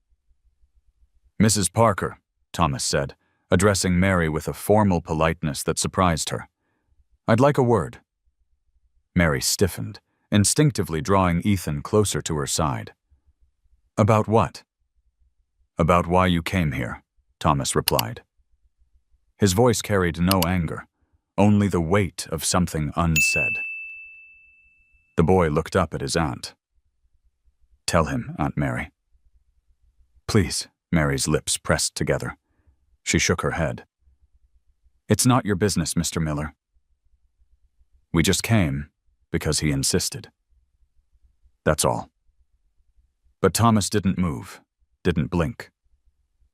"Mrs. Parker," Thomas said, addressing Mary with a formal politeness that surprised her. "I'd like a word." Mary stiffened, instinctively drawing Ethan closer to her side. "About what?" "About why you came here," Thomas replied. His voice carried no anger, only the weight of something unsaid. The boy looked up at his aunt. "Tell him, Aunt Mary." "Please," Mary's lips pressed together. She shook her head. "It's not your business, Mr. Miller. We just came because he insisted. That's all." But Thomas didn't move, didn't blink.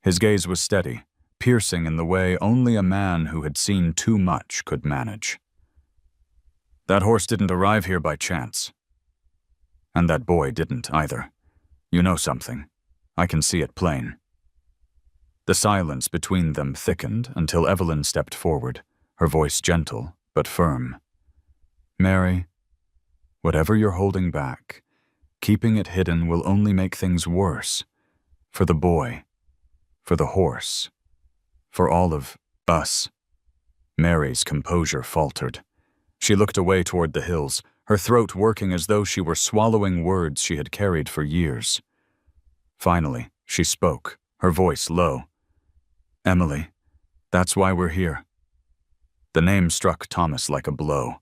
His gaze was steady, piercing in the way only a man who had seen too much could manage. "That horse didn't arrive here by chance. And that boy didn't either. You know something. I can see it plain." The silence between them thickened until Evelyn stepped forward, her voice gentle but firm. "Mary, whatever you're holding back, keeping it hidden will only make things worse. For the boy, for the horse, for all of us." Mary's composure faltered. She looked away toward the hills, her throat working as though she were swallowing words she had carried for years. Finally, she spoke, her voice low. "Emily, that's why we're here." The name struck Thomas like a blow.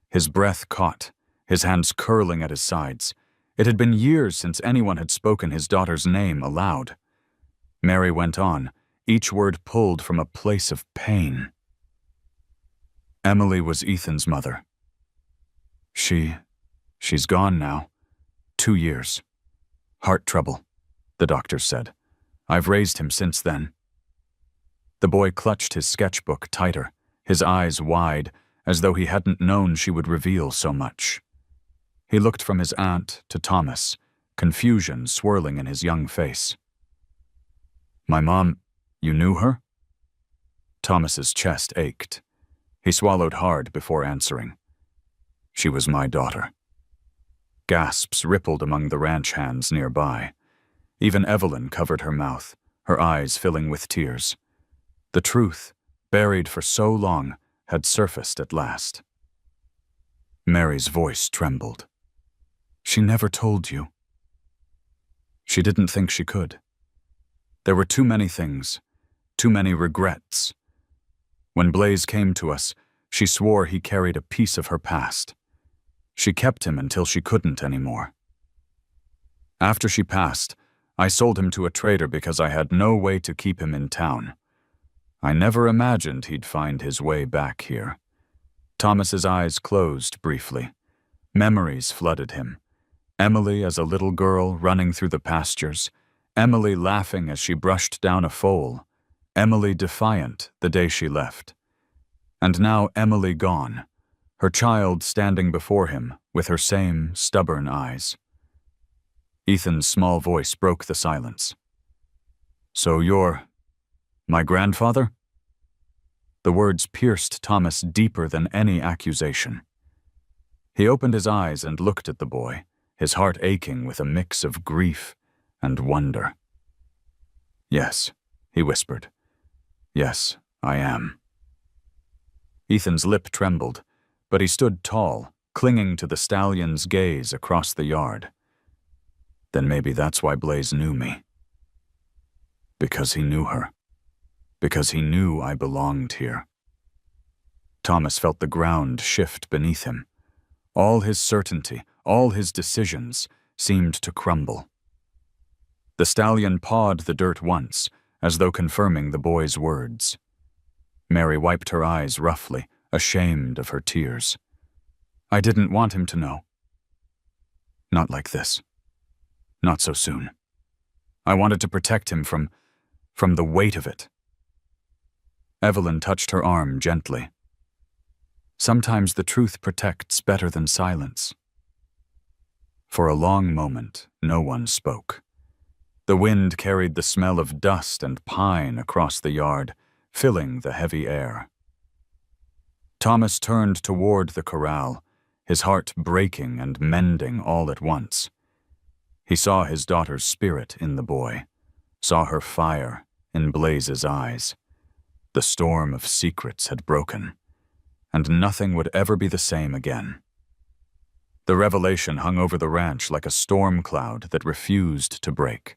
His breath caught, his hands curling at his sides. It had been years since anyone had spoken his daughter's name aloud. Mary went on, each word pulled from a place of pain. "Emily was Ethan's mother. She's gone now. 2 years. Heart trouble, the doctor said. I've raised him since then." The boy clutched his sketchbook tighter, his eyes wide, as though he hadn't known she would reveal so much. He looked from his aunt to Thomas, confusion swirling in his young face. "My mom, you knew her?" Thomas's chest ached. He swallowed hard before answering. "She was my daughter." Gasps rippled among the ranch hands nearby. Even Evelyn covered her mouth, her eyes filling with tears. The truth, buried for so long, had surfaced at last. Mary's voice trembled. "She never told you." She didn't think she could. There were too many things, too many regrets. When Blaze came to us, she swore he carried a piece of her past. She kept him until she couldn't anymore. After she passed, I sold him to a trader because I had no way to keep him in town. I never imagined he'd find his way back here. Thomas's eyes closed briefly. Memories flooded him. Emily as a little girl running through the pastures, Emily laughing as she brushed down a foal, Emily defiant the day she left. And now Emily gone, her child standing before him with her same stubborn eyes. Ethan's small voice broke the silence. "So you're my grandfather?" The words pierced Thomas deeper than any accusation. He opened his eyes and looked at the boy, his heart aching with a mix of grief and wonder. "Yes," he whispered. "Yes, I am." Ethan's lip trembled, but he stood tall, clinging to the stallion's gaze across the yard. Then maybe that's why Blaze knew me. Because he knew her. Because he knew I belonged here. Thomas felt the ground shift beneath him. All his certainty, all his decisions seemed to crumble. The stallion pawed the dirt once, as though confirming the boy's words. Mary wiped her eyes roughly, ashamed of her tears. I didn't want him to know. Not like this. Not so soon. I wanted to protect him from the weight of it. Evelyn touched her arm gently. Sometimes the truth protects better than silence. For a long moment, no one spoke. The wind carried the smell of dust and pine across the yard, filling the heavy air. Thomas turned toward the corral, his heart breaking and mending all at once. He saw his daughter's spirit in the boy, saw her fire in Blaze's eyes. The storm of secrets had broken, and nothing would ever be the same again. The revelation hung over the ranch like a storm cloud that refused to break.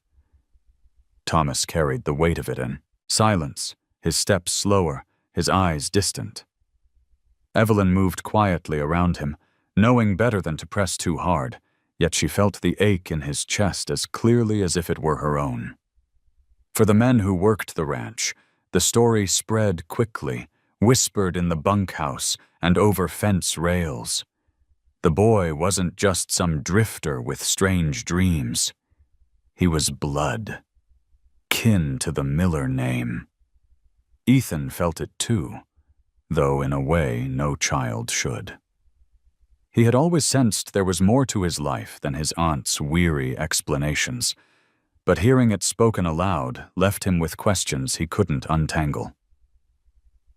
Thomas carried the weight of it in silence, his steps slower, his eyes distant. Evelyn moved quietly around him, knowing better than to press too hard, yet she felt the ache in his chest as clearly as if it were her own. For the men who worked the ranch, the story spread quickly, whispered in the bunkhouse and over fence rails. The boy wasn't just some drifter with strange dreams. He was blood, kin to the Miller name. Ethan felt it too, though in a way no child should. He had always sensed there was more to his life than his aunt's weary explanations, but hearing it spoken aloud left him with questions he couldn't untangle.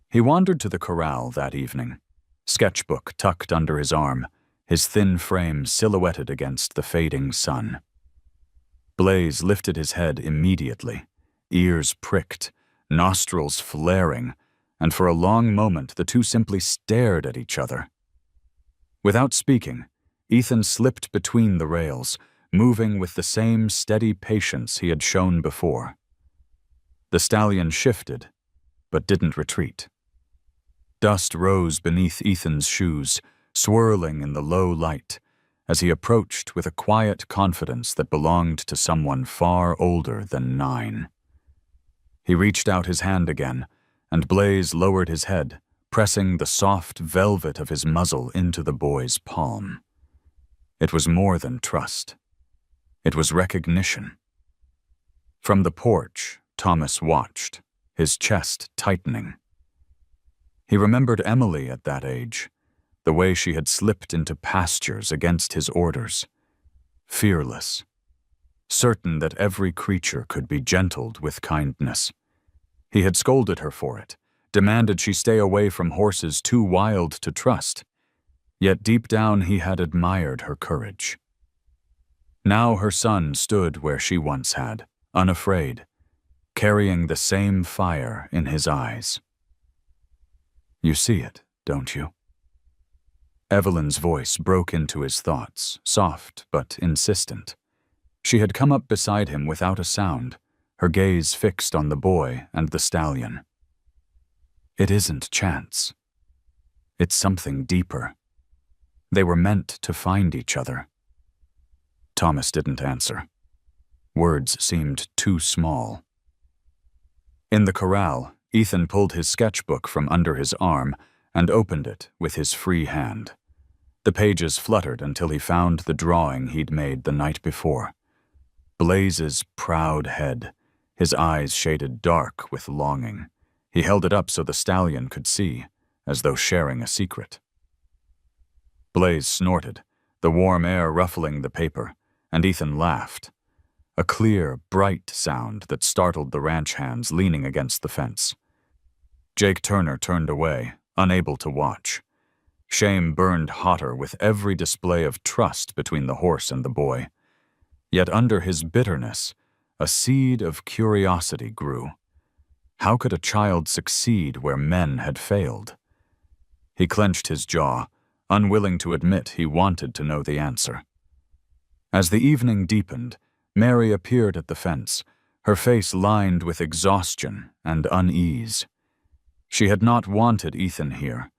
He wandered to the corral that evening, sketchbook tucked under his arm, his thin frame silhouetted against the fading sun. Blaze lifted his head immediately, ears pricked, nostrils flaring, and for a long moment the two simply stared at each other. Without speaking, Ethan slipped between the rails, moving with the same steady patience he had shown before. The stallion shifted, but didn't retreat. Dust rose beneath Ethan's shoes, swirling in the low light, as he approached with a quiet confidence that belonged to someone far older than 9. He reached out his hand again, and Blaze lowered his head, pressing the soft velvet of his muzzle into the boy's palm. It was more than trust. It was recognition. From the porch, Thomas watched, his chest tightening. He remembered Emily at that age, the way she had slipped into pastures against his orders, fearless, certain that every creature could be gentled with kindness. He had scolded her for it, demanded she stay away from horses too wild to trust, yet deep down he had admired her courage. Now her son stood where she once had, unafraid, carrying the same fire in his eyes. You see it, don't you? Evelyn's voice broke into his thoughts, soft but insistent. She had come up beside him without a sound, her gaze fixed on the boy and the stallion. It isn't chance. It's something deeper. They were meant to find each other. Thomas didn't answer. Words seemed too small. In the corral, Ethan pulled his sketchbook from under his arm and opened it with his free hand. The pages fluttered until he found the drawing he'd made the night before. Blaze's proud head, his eyes shaded dark with longing. He held it up so the stallion could see, as though sharing a secret. Blaze snorted, the warm air ruffling the paper, and Ethan laughed. A clear, bright sound that startled the ranch hands leaning against the fence. Jake Turner turned away, unable to watch. Shame burned hotter with every display of trust between the horse and the boy. Yet under his bitterness, a seed of curiosity grew. How could a child succeed where men had failed? He clenched his jaw, unwilling to admit he wanted to know the answer. As the evening deepened, Mary appeared at the fence, her face lined with exhaustion and unease. She had not wanted Ethan here,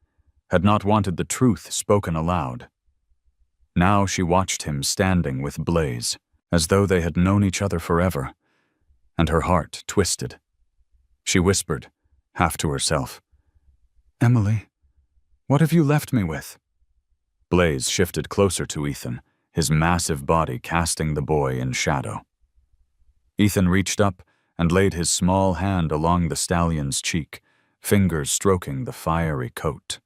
had not wanted the truth spoken aloud. Now she watched him standing with Blaze, as though they had known each other forever, and her heart twisted. She whispered, half to herself, "Emily, what have you left me with?" Blaze shifted closer to Ethan, his massive body casting the boy in shadow. Ethan reached up and laid his small hand along the stallion's cheek, fingers stroking the fiery coat.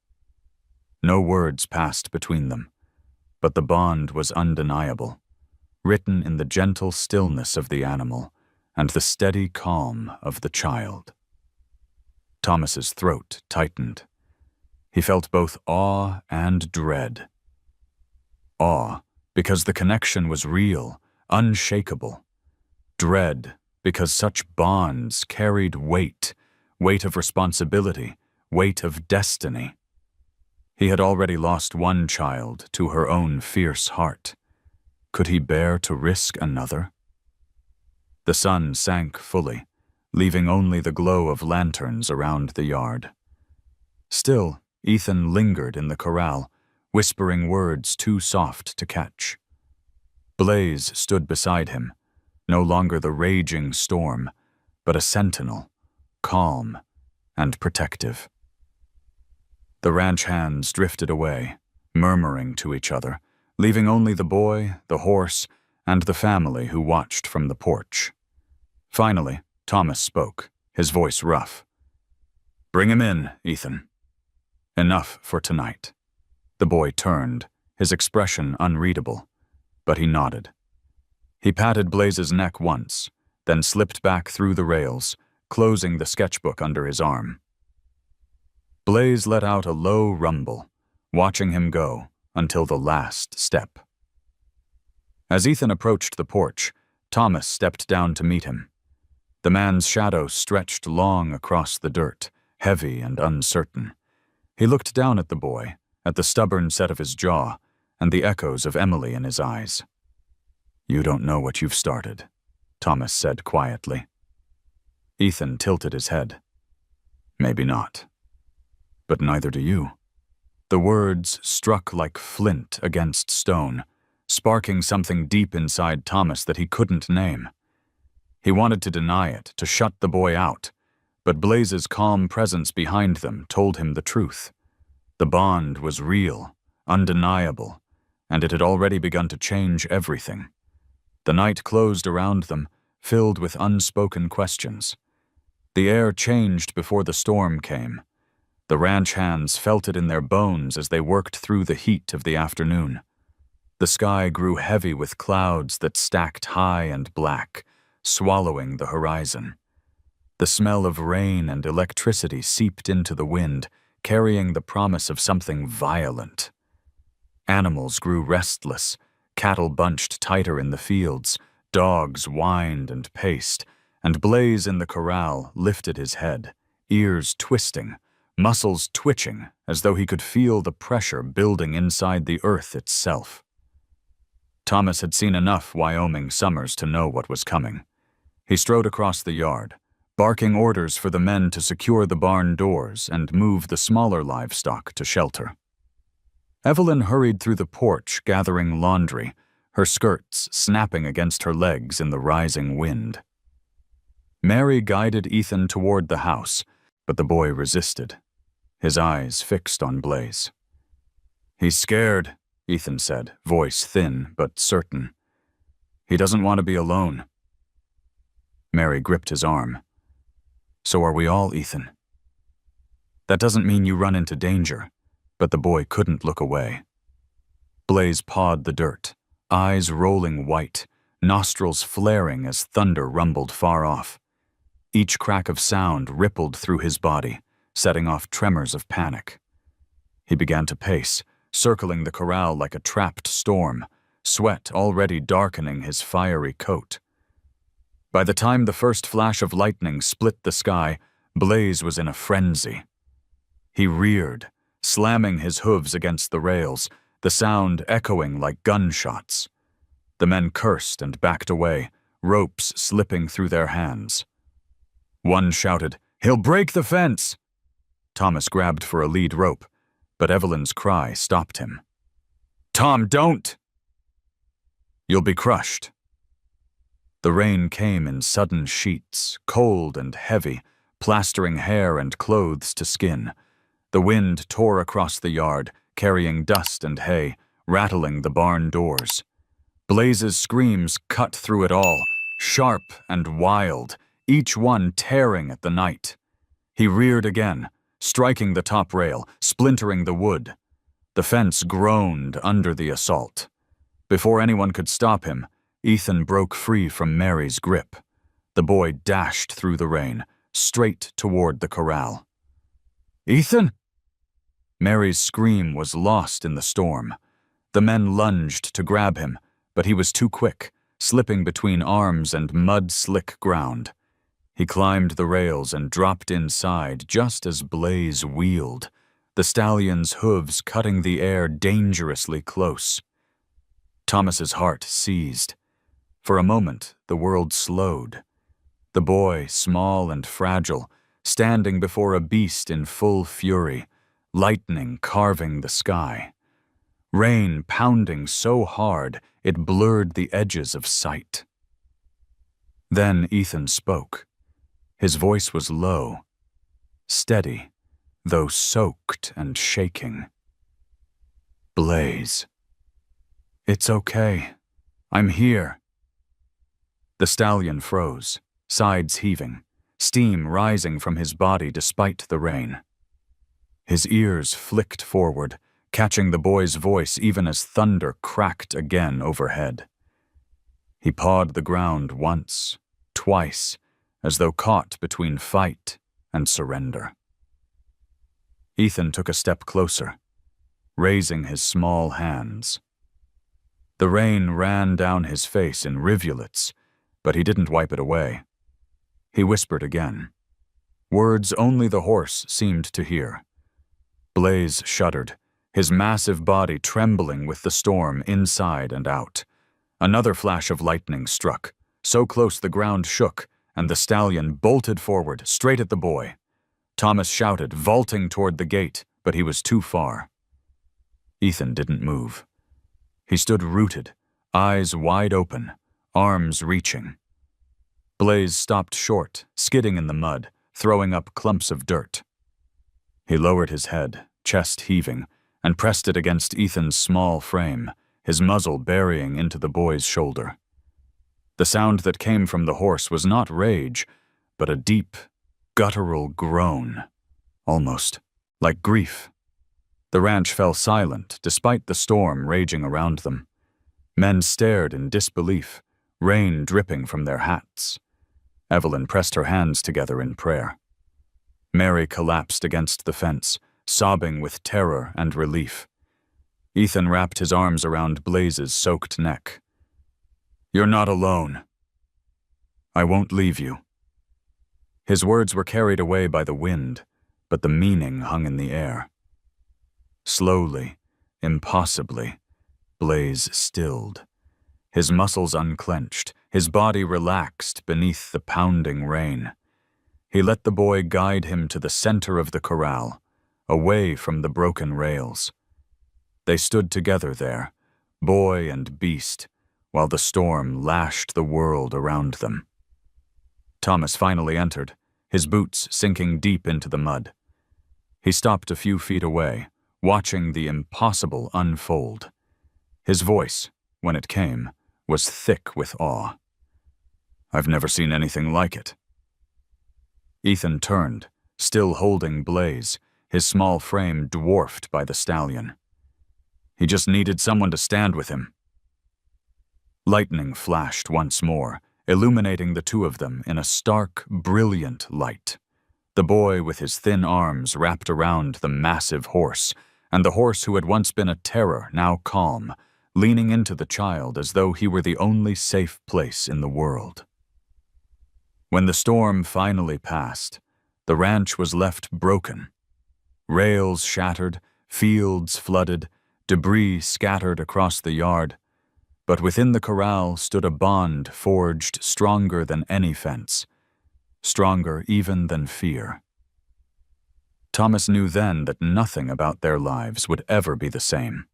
No words passed between them, but the bond was undeniable, written in the gentle stillness of the animal and the steady calm of the child. Thomas's throat tightened. He felt both awe and dread. Awe, because the connection was real, unshakable. Dread, because such bonds carried weight of responsibility, weight of destiny. He had already lost one child to her own fierce heart. Could he bear to risk another? The sun sank fully, leaving only the glow of lanterns around the yard. Still, Ethan lingered in the corral, whispering words too soft to catch. Blaze stood beside him, no longer the raging storm, but a sentinel, calm and protective. The ranch hands drifted away, murmuring to each other, leaving only the boy, the horse, and the family who watched from the porch. Finally, Thomas spoke, his voice rough. "Bring him in, Ethan. Enough for tonight." The boy turned, his expression unreadable, but he nodded. He patted Blaze's neck once, then slipped back through the rails, closing the sketchbook under his arm. Blaze let out a low rumble, watching him go until the last step. As Ethan approached the porch, Thomas stepped down to meet him. The man's shadow stretched long across the dirt, heavy and uncertain. He looked down at the boy, at the stubborn set of his jaw, and the echoes of Emily in his eyes. "You don't know what you've started," Thomas said quietly. Ethan tilted his head. "Maybe not. But neither do you." The words struck like flint against stone, sparking something deep inside Thomas that he couldn't name. He wanted to deny it, to shut the boy out, but Blaze's calm presence behind them told him the truth. The bond was real, undeniable, and it had already begun to change everything. The night closed around them, filled with unspoken questions. The air changed before the storm came. The ranch hands felt it in their bones as they worked through the heat of the afternoon. The sky grew heavy with clouds that stacked high and black, swallowing the horizon. The smell of rain and electricity seeped into the wind, carrying the promise of something violent. Animals grew restless, cattle bunched tighter in the fields, dogs whined and paced, and Blaze in the corral lifted his head, ears twisting, muscles twitching as though he could feel the pressure building inside the earth itself. Thomas had seen enough Wyoming summers to know what was coming. He strode across the yard, barking orders for the men to secure the barn doors and move the smaller livestock to shelter. Evelyn hurried through the porch gathering laundry, her skirts snapping against her legs in the rising wind. Mary guided Ethan toward the house, but the boy resisted, his eyes fixed on Blaze. "He's scared," Ethan said, voice thin but certain. "He doesn't want to be alone." Mary gripped his arm. "So are we all, Ethan. That doesn't mean you run into danger," but the boy couldn't look away. Blaze pawed the dirt, eyes rolling white, nostrils flaring as thunder rumbled far off. Each crack of sound rippled through his body, setting off tremors of panic. He began to pace, circling the corral like a trapped storm, sweat already darkening his fiery coat. By the time the first flash of lightning split the sky, Blaze was in a frenzy. He reared, slamming his hooves against the rails, the sound echoing like gunshots. The men cursed and backed away, ropes slipping through their hands. One shouted, "He'll break the fence!" Thomas grabbed for a lead rope, but Evelyn's cry stopped him. "Tom, don't!" "You'll be crushed." The rain came in sudden sheets, cold and heavy, plastering hair and clothes to skin. The wind tore across the yard, carrying dust and hay, rattling the barn doors. Blaze's screams cut through it all, sharp and wild, each one tearing at the night. He reared again, striking the top rail, splintering the wood. The fence groaned under the assault. Before anyone could stop him, Ethan broke free from Mary's grip. The boy dashed through the rain, straight toward the corral. "Ethan!" Mary's scream was lost in the storm. The men lunged to grab him, but he was too quick, slipping between arms and mud-slick ground. He climbed the rails and dropped inside just as Blaze wheeled, the stallion's hooves cutting the air dangerously close. Thomas's heart seized. For a moment, the world slowed. The boy, small and fragile, standing before a beast in full fury, lightning carving the sky. Rain pounding so hard it blurred the edges of sight. Then Ethan spoke. His voice was low, steady, though soaked and shaking. "Blaze. It's okay. I'm here." The stallion froze, sides heaving, steam rising from his body despite the rain. His ears flicked forward, catching the boy's voice even as thunder cracked again overhead. He pawed the ground once, twice, as though caught between fight and surrender. Ethan took a step closer, raising his small hands. The rain ran down his face in rivulets, but he didn't wipe it away. He whispered again, words only the horse seemed to hear. Blaze shuddered, his massive body trembling with the storm inside and out. Another flash of lightning struck, so close the ground shook, and the stallion bolted forward, straight at the boy. Thomas shouted, vaulting toward the gate, but he was too far. Ethan didn't move. He stood rooted, eyes wide open, arms reaching. Blaze stopped short, skidding in the mud, throwing up clumps of dirt. He lowered his head, chest heaving, and pressed it against Ethan's small frame, his muzzle burying into the boy's shoulder. The sound that came from the horse was not rage, but a deep, guttural groan, almost like grief. The ranch fell silent despite the storm raging around them. Men stared in disbelief, rain dripping from their hats. Evelyn pressed her hands together in prayer. Mary collapsed against the fence, sobbing with terror and relief. Ethan wrapped his arms around Blaze's soaked neck. "You're not alone. I won't leave you." His words were carried away by the wind, but the meaning hung in the air. Slowly, impossibly, Blaze stilled. His muscles unclenched, his body relaxed beneath the pounding rain. He let the boy guide him to the center of the corral, away from the broken rails. They stood together there, boy and beast, while the storm lashed the world around them. Thomas finally entered, his boots sinking deep into the mud. He stopped a few feet away, watching the impossible unfold. His voice, when it came, was thick with awe. "I've never seen anything like it." Ethan turned, still holding Blaze, his small frame dwarfed by the stallion. He just needed someone to stand with him. Lightning flashed once more, illuminating the two of them in a stark, brilliant light. The boy with his thin arms wrapped around the massive horse, and the horse who had once been a terror, now calm, leaning into the child as though he were the only safe place in the world. When the storm finally passed, the ranch was left broken. Rails shattered, fields flooded, debris scattered across the yard, but within the corral stood a bond forged stronger than any fence, stronger even than fear. Thomas knew then that nothing about their lives would ever be the same.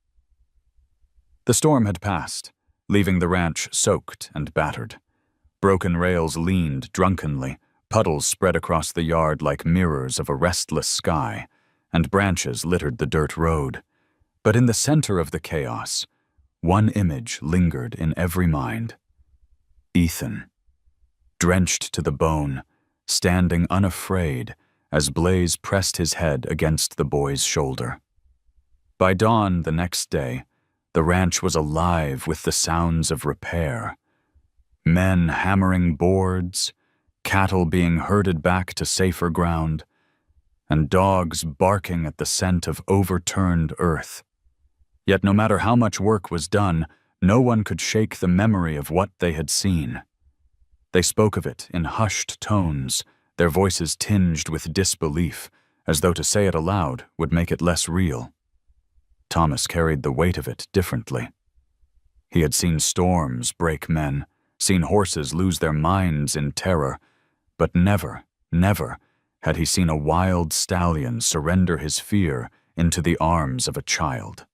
The storm had passed, leaving the ranch soaked and battered. Broken rails leaned drunkenly, puddles spread across the yard like mirrors of a restless sky, and branches littered the dirt road. But in the center of the chaos, one image lingered in every mind. Ethan, drenched to the bone, standing unafraid as Blaze pressed his head against the boy's shoulder. By dawn the next day, the ranch was alive with the sounds of repair. Men hammering boards, cattle being herded back to safer ground, and dogs barking at the scent of overturned earth. Yet no matter how much work was done, no one could shake the memory of what they had seen. They spoke of it in hushed tones, their voices tinged with disbelief, as though to say it aloud would make it less real. Thomas carried the weight of it differently. He had seen storms break men, seen horses lose their minds in terror, but never, never had he seen a wild stallion surrender his fear into the arms of a child.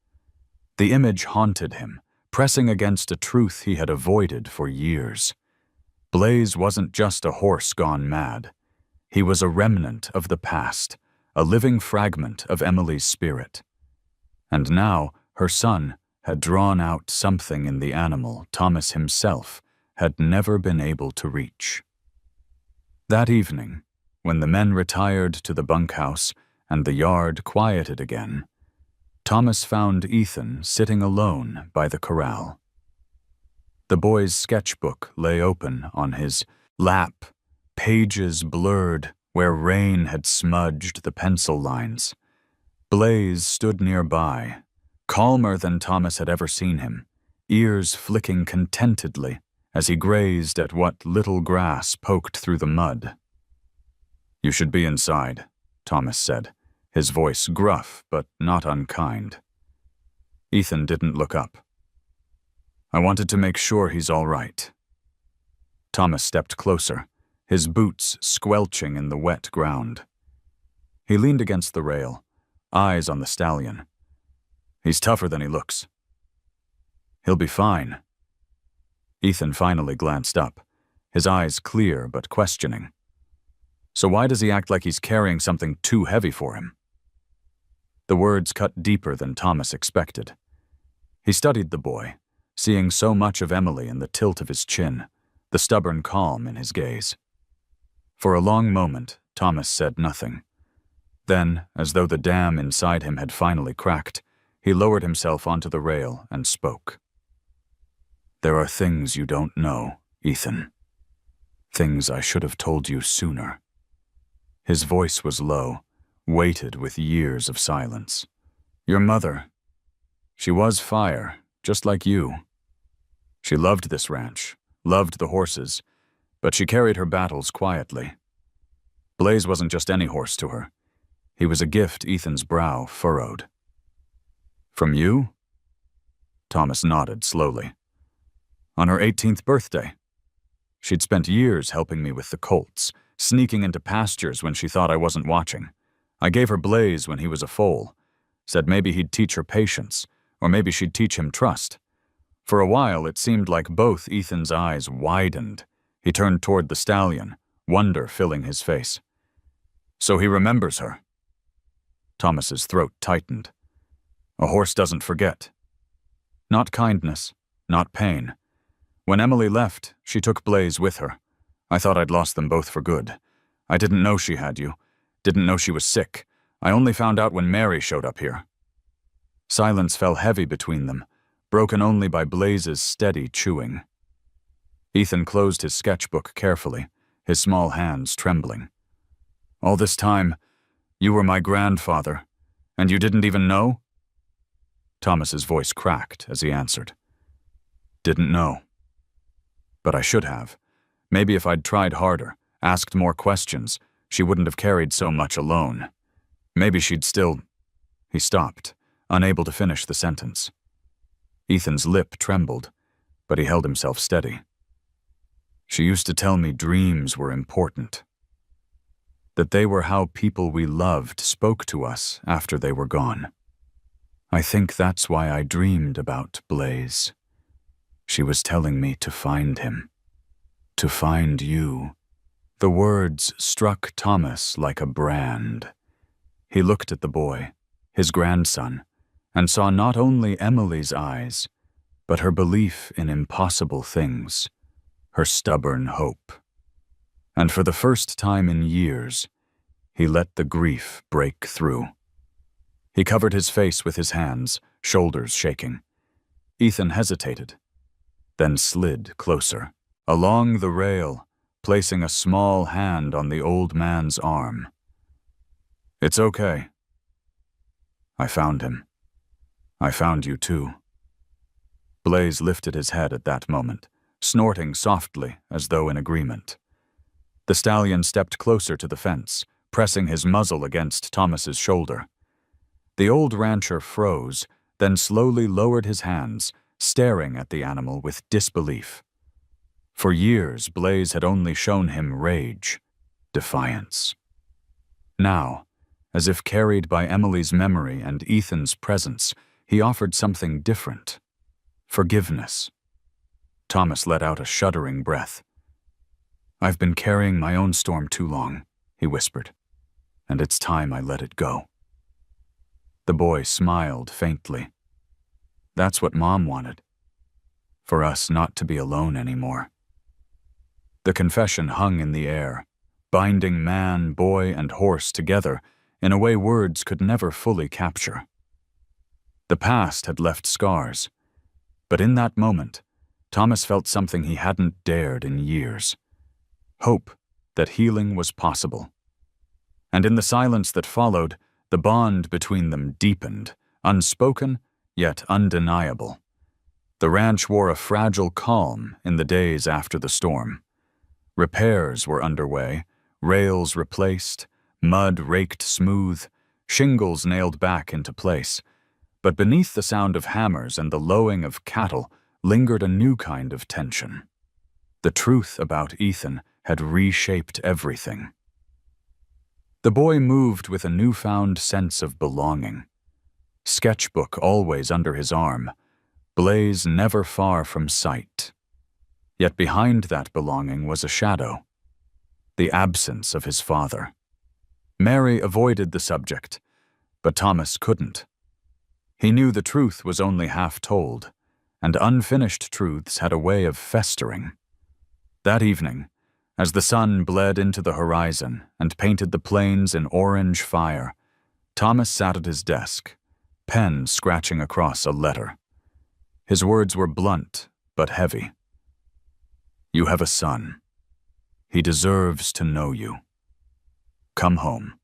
The image haunted him, pressing against a truth he had avoided for years. Blaze wasn't just a horse gone mad. He was a remnant of the past, a living fragment of Emily's spirit. And now her son had drawn out something in the animal Thomas himself had never been able to reach. That evening, when the men retired to the bunkhouse and the yard quieted again, Thomas found Ethan sitting alone by the corral. The boy's sketchbook lay open on his lap, pages blurred where rain had smudged the pencil lines. Blaze stood nearby, calmer than Thomas had ever seen him, ears flicking contentedly as he grazed at what little grass poked through the mud. "You should be inside," Thomas said, his voice gruff but not unkind. Ethan didn't look up. "I wanted to make sure he's all right." Thomas stepped closer, his boots squelching in the wet ground. He leaned against the rail, eyes on the stallion. "He's tougher than he looks." "He'll be fine." Ethan finally glanced up, his eyes clear but questioning. "So why does he act like he's carrying something too heavy for him?" The words cut deeper than Thomas expected. He studied the boy, seeing so much of Emily in the tilt of his chin, the stubborn calm in his gaze. For a long moment, Thomas said nothing. Then, as though the dam inside him had finally cracked, he lowered himself onto the rail and spoke. "There are things you don't know, Ethan. Things I should have told you sooner." His voice was low, weighted with years of silence. "Your mother, she was fire, just like you. She loved this ranch, loved the horses, but she carried her battles quietly. Blaze wasn't just any horse to her. He was a gift Ethan's brow furrowed." "From you?" Thomas nodded slowly. "On her 18th birthday. She'd spent years helping me with the colts, sneaking into pastures when she thought I wasn't watching. I gave her Blaze when he was a foal, said maybe he'd teach her patience, or maybe she'd teach him trust. For a while, it seemed like both Ethan's eyes widened. He turned toward the stallion, wonder filling his face. "So he remembers her." Thomas's throat tightened. "A horse doesn't forget." "Not kindness, not pain. When Emily left, she took Blaze with her. I thought I'd lost them both for good. I didn't know she had you. Didn't know she was sick. I only found out when Mary showed up here." Silence fell heavy between them, broken only by Blaze's steady chewing. Ethan closed his sketchbook carefully, his small hands trembling. "All this time, you were my grandfather, and you didn't even know?" Thomas's voice cracked as he answered. "Didn't know. But I should have. Maybe if I'd tried harder, asked more questions, she wouldn't have carried so much alone. Maybe she'd still—" He stopped, unable to finish the sentence. Ethan's lip trembled, but he held himself steady. "She used to tell me dreams were important. That they were how people we loved spoke to us after they were gone. I think that's why I dreamed about Blaze. She was telling me to find him, To find you. The words struck Thomas like a brand. He looked at the boy, his grandson, and saw not only Emily's eyes, but her belief in impossible things, her stubborn hope. And for the first time in years, he let the grief break through. He covered his face with his hands, shoulders shaking. Ethan hesitated, then slid closer, along the rail, placing a small hand on the old man's arm. It's okay. I found him. I found you too. Blaze lifted his head at that moment, snorting softly as though in agreement. The stallion stepped closer to the fence, pressing his muzzle against Thomas's shoulder. The old rancher froze, then slowly lowered his hands, staring at the animal with disbelief. For years, Blaze had only shown him rage, defiance. Now, as if carried by Emily's memory and Ethan's presence, he offered something different. Forgiveness. Thomas let out a shuddering breath. I've been carrying my own storm too long, he whispered, and it's time I let it go. The boy smiled faintly. That's what Mom wanted. For us not to be alone anymore. The confession hung in the air, binding man, boy, and horse together in a way words could never fully capture. The past had left scars, but in that moment, Thomas felt something he hadn't dared in years. Hope that healing was possible. And in the silence that followed, the bond between them deepened, unspoken yet undeniable. The ranch wore a fragile calm in the days after the storm. Repairs were underway, rails replaced, mud raked smooth, shingles nailed back into place. But beneath the sound of hammers and the lowing of cattle lingered a new kind of tension. The truth about Ethan had reshaped everything. The boy moved with a newfound sense of belonging. Sketchbook always under his arm, Blaze never far from sight. Yet behind that belonging was a shadow, the absence of his father. Mary avoided the subject, but Thomas couldn't. He knew the truth was only half told, and unfinished truths had a way of festering. That evening, as the sun bled into the horizon and painted the plains in orange fire, Thomas sat at his desk, pen scratching across a letter. His words were blunt but heavy. You have a son. He deserves to know you. Come home.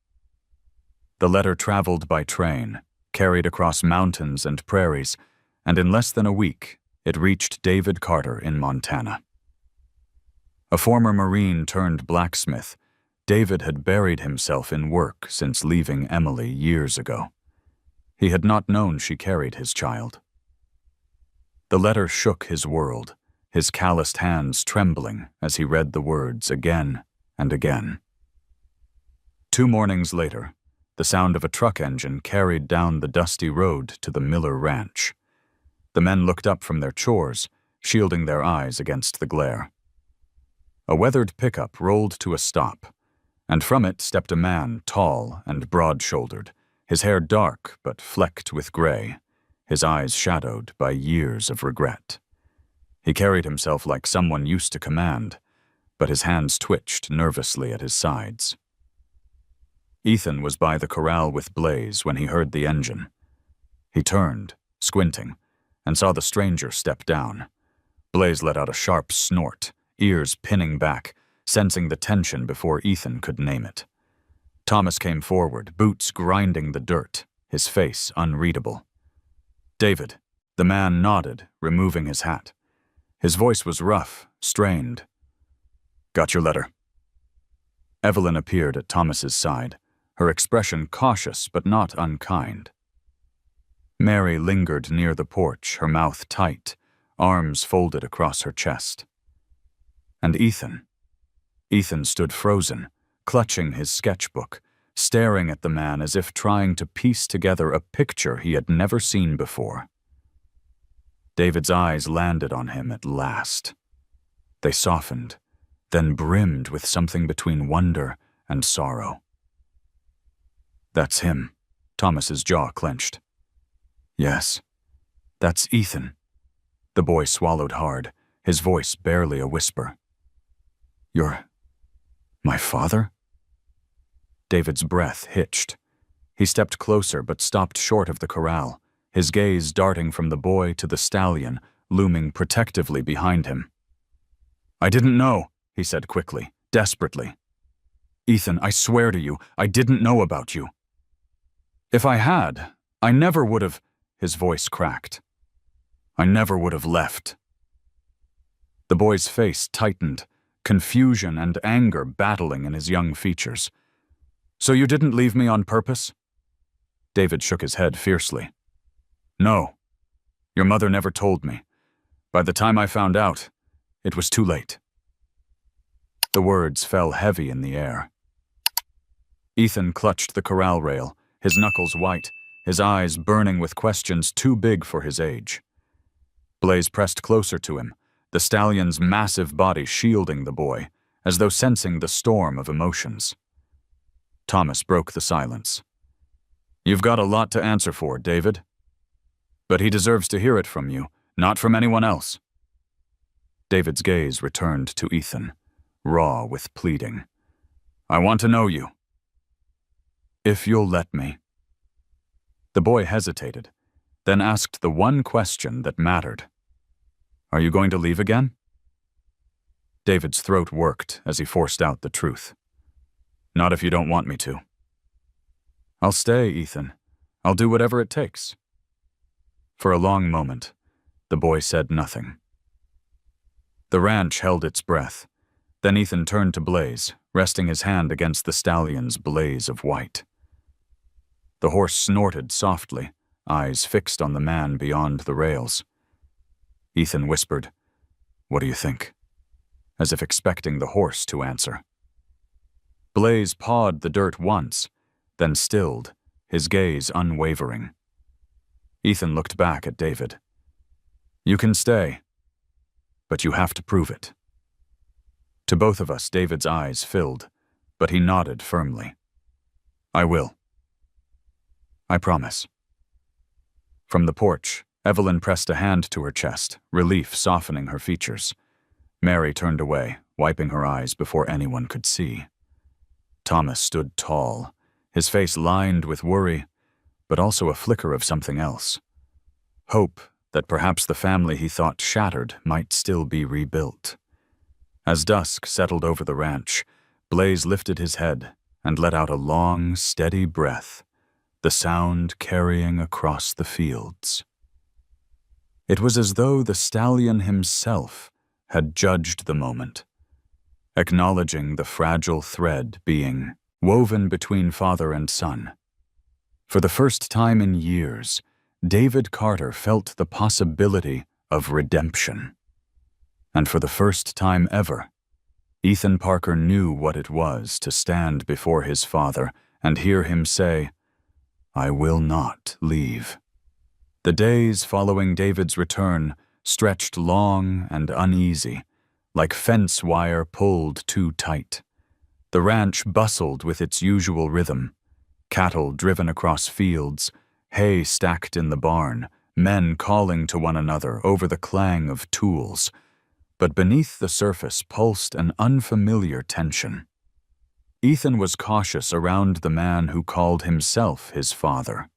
The letter traveled by train, carried across mountains and prairies, and in less than a week, it reached David Carter in Montana. A former Marine turned blacksmith, David had buried himself in work since leaving Emily years ago. He had not known she carried his child. The letter shook his world, his calloused hands trembling as he read the words again and again. 2 mornings later, the sound of a truck engine carried down the dusty road to the Miller Ranch. The men looked up from their chores, shielding their eyes against the glare. A weathered pickup rolled to a stop, and from it stepped a man tall and broad-shouldered, his hair dark but flecked with gray, his eyes shadowed by years of regret. He carried himself like someone used to command, but his hands twitched nervously at his sides. Ethan was by the corral with Blaze when he heard the engine. He turned, squinting, and saw the stranger step down. Blaze let out a sharp snort, ears pinning back, sensing the tension before Ethan could name it. Thomas came forward, boots grinding the dirt, his face unreadable. David, the man nodded, removing his hat. His voice was rough, strained. Got your letter. Evelyn appeared at Thomas's side, her expression cautious but not unkind. Mary lingered near the porch, her mouth tight, arms folded across her chest. And Ethan. Ethan stood frozen, clutching his sketchbook, staring at the man as if trying to piece together a picture he had never seen before. David's eyes landed on him at last. They softened, then brimmed with something between wonder and sorrow. "That's him." Thomas's jaw clenched. "Yes, that's Ethan." The boy swallowed hard, his voice barely a whisper. "You're my father?" David's breath hitched. He stepped closer but stopped short of the corral, his gaze darting from the boy to the stallion, looming protectively behind him. "I didn't know," he said quickly, desperately. "Ethan, I swear to you, I didn't know about you." "If I had, I never would have," his voice cracked. "I never would have left." The boy's face tightened, confusion and anger battling in his young features. "So you didn't leave me on purpose?" David shook his head fiercely. "No. Your mother never told me. By the time I found out, it was too late." The words fell heavy in the air. Ethan clutched the corral rail, his knuckles white, his eyes burning with questions too big for his age. Blaze pressed closer to him, the stallion's massive body shielding the boy, as though sensing the storm of emotions. Thomas broke the silence. "You've got a lot to answer for, David. But he deserves to hear it from you, not from anyone else." David's gaze returned to Ethan, raw with pleading. "I want to know you." "If you'll let me." The boy hesitated, then asked the one question that mattered. "Are you going to leave again?" David's throat worked as he forced out the truth. "Not if you don't want me to." "I'll stay, Ethan. I'll do whatever it takes." For a long moment, the boy said nothing. The ranch held its breath. Then Ethan turned to Blaze, resting his hand against the stallion's blaze of white. The horse snorted softly, eyes fixed on the man beyond the rails. Ethan whispered, "What do you think?" as if expecting the horse to answer. Blaze pawed the dirt once, then stilled, his gaze unwavering. Ethan looked back at David. "You can stay, but you have to prove it." To both of us, David's eyes filled, but he nodded firmly. "I will. I promise." From the porch, Evelyn pressed a hand to her chest, relief softening her features. Mary turned away, wiping her eyes before anyone could see. Thomas stood tall, his face lined with worry, but also a flicker of something else. Hope that perhaps the family he thought shattered might still be rebuilt. As dusk settled over the ranch, Blaze lifted his head and let out a long, steady breath, the sound carrying across the fields. It was as though the stallion himself had judged the moment, acknowledging the fragile thread being woven between father and son. For the first time in years, David Carter felt the possibility of redemption. And for the first time ever, Ethan Parker knew what it was to stand before his father and hear him say, "I will not leave." The days following David's return stretched long and uneasy, like fence wire pulled too tight. The ranch bustled with its usual rhythm. Cattle driven across fields, hay stacked in the barn, men calling to one another over the clang of tools. But beneath the surface pulsed an unfamiliar tension. Ethan was cautious around the man who called himself his father.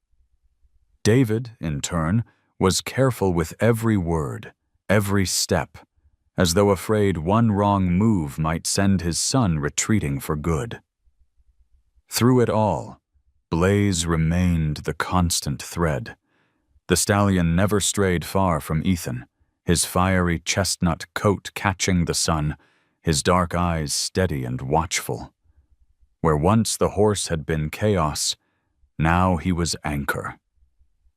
David, in turn, was careful with every word, every step, as though afraid one wrong move might send his son retreating for good. Through it all, Blaze remained the constant thread. The stallion never strayed far from Ethan, his fiery chestnut coat catching the sun, his dark eyes steady and watchful. Where once the horse had been chaos, now he was anchor.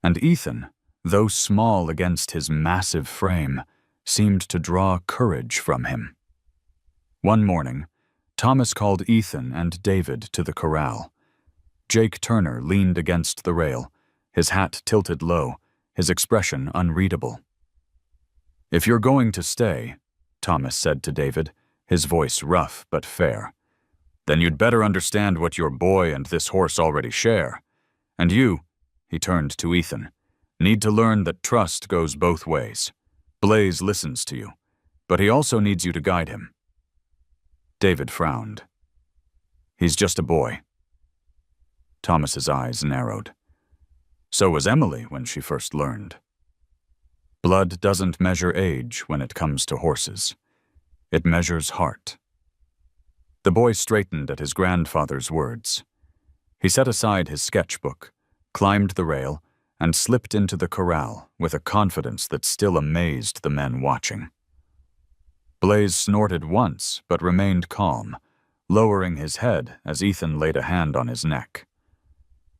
And Ethan, though small against his massive frame, seemed to draw courage from him. One morning, Thomas called Ethan and David to the corral. Jake Turner leaned against the rail, his hat tilted low, his expression unreadable. "If you're going to stay," Thomas said to David, his voice rough but fair. "Then you'd better understand what your boy and this horse already share. And you," he turned to Ethan, "need to learn that trust goes both ways. Blaze listens to you, but he also needs you to guide him." David frowned. "He's just a boy." Thomas's eyes narrowed. So was Emily when she first learned. Blood doesn't measure age when it comes to horses. It measures heart. The boy straightened at his grandfather's words. He set aside his sketchbook, climbed the rail, and slipped into the corral with a confidence that still amazed the men watching. Blaze snorted once but remained calm, lowering his head as Ethan laid a hand on his neck.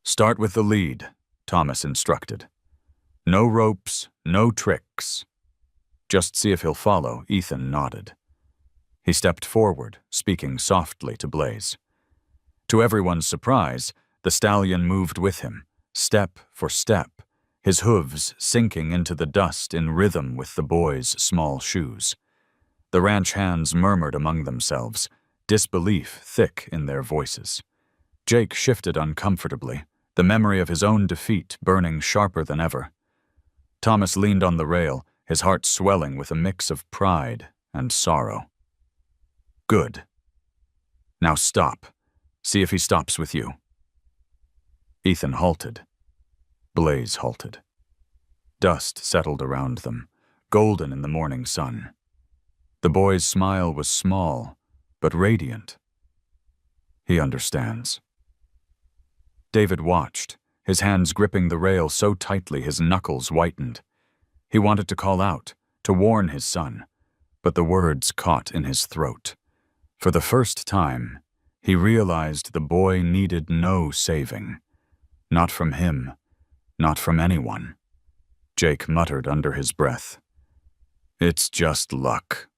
"Start with the lead," Thomas instructed. "No ropes, no tricks." "Just see if he'll follow," Ethan nodded. He stepped forward, speaking softly to Blaze. To everyone's surprise, the stallion moved with him, step for step, his hooves sinking into the dust in rhythm with the boy's small shoes. The ranch hands murmured among themselves, disbelief thick in their voices. Jake shifted uncomfortably, the memory of his own defeat burning sharper than ever. Thomas leaned on the rail, his heart swelling with a mix of pride and sorrow. "Good. Now stop. See if he stops with you." Ethan halted. Blaze halted. Dust settled around them, golden in the morning sun. The boy's smile was small, but radiant. "He understands." David watched, his hands gripping the rail so tightly his knuckles whitened. He wanted to call out, to warn his son, but the words caught in his throat. For the first time, he realized the boy needed no saving. Not from him, not from anyone. Jake muttered under his breath. "It's just luck."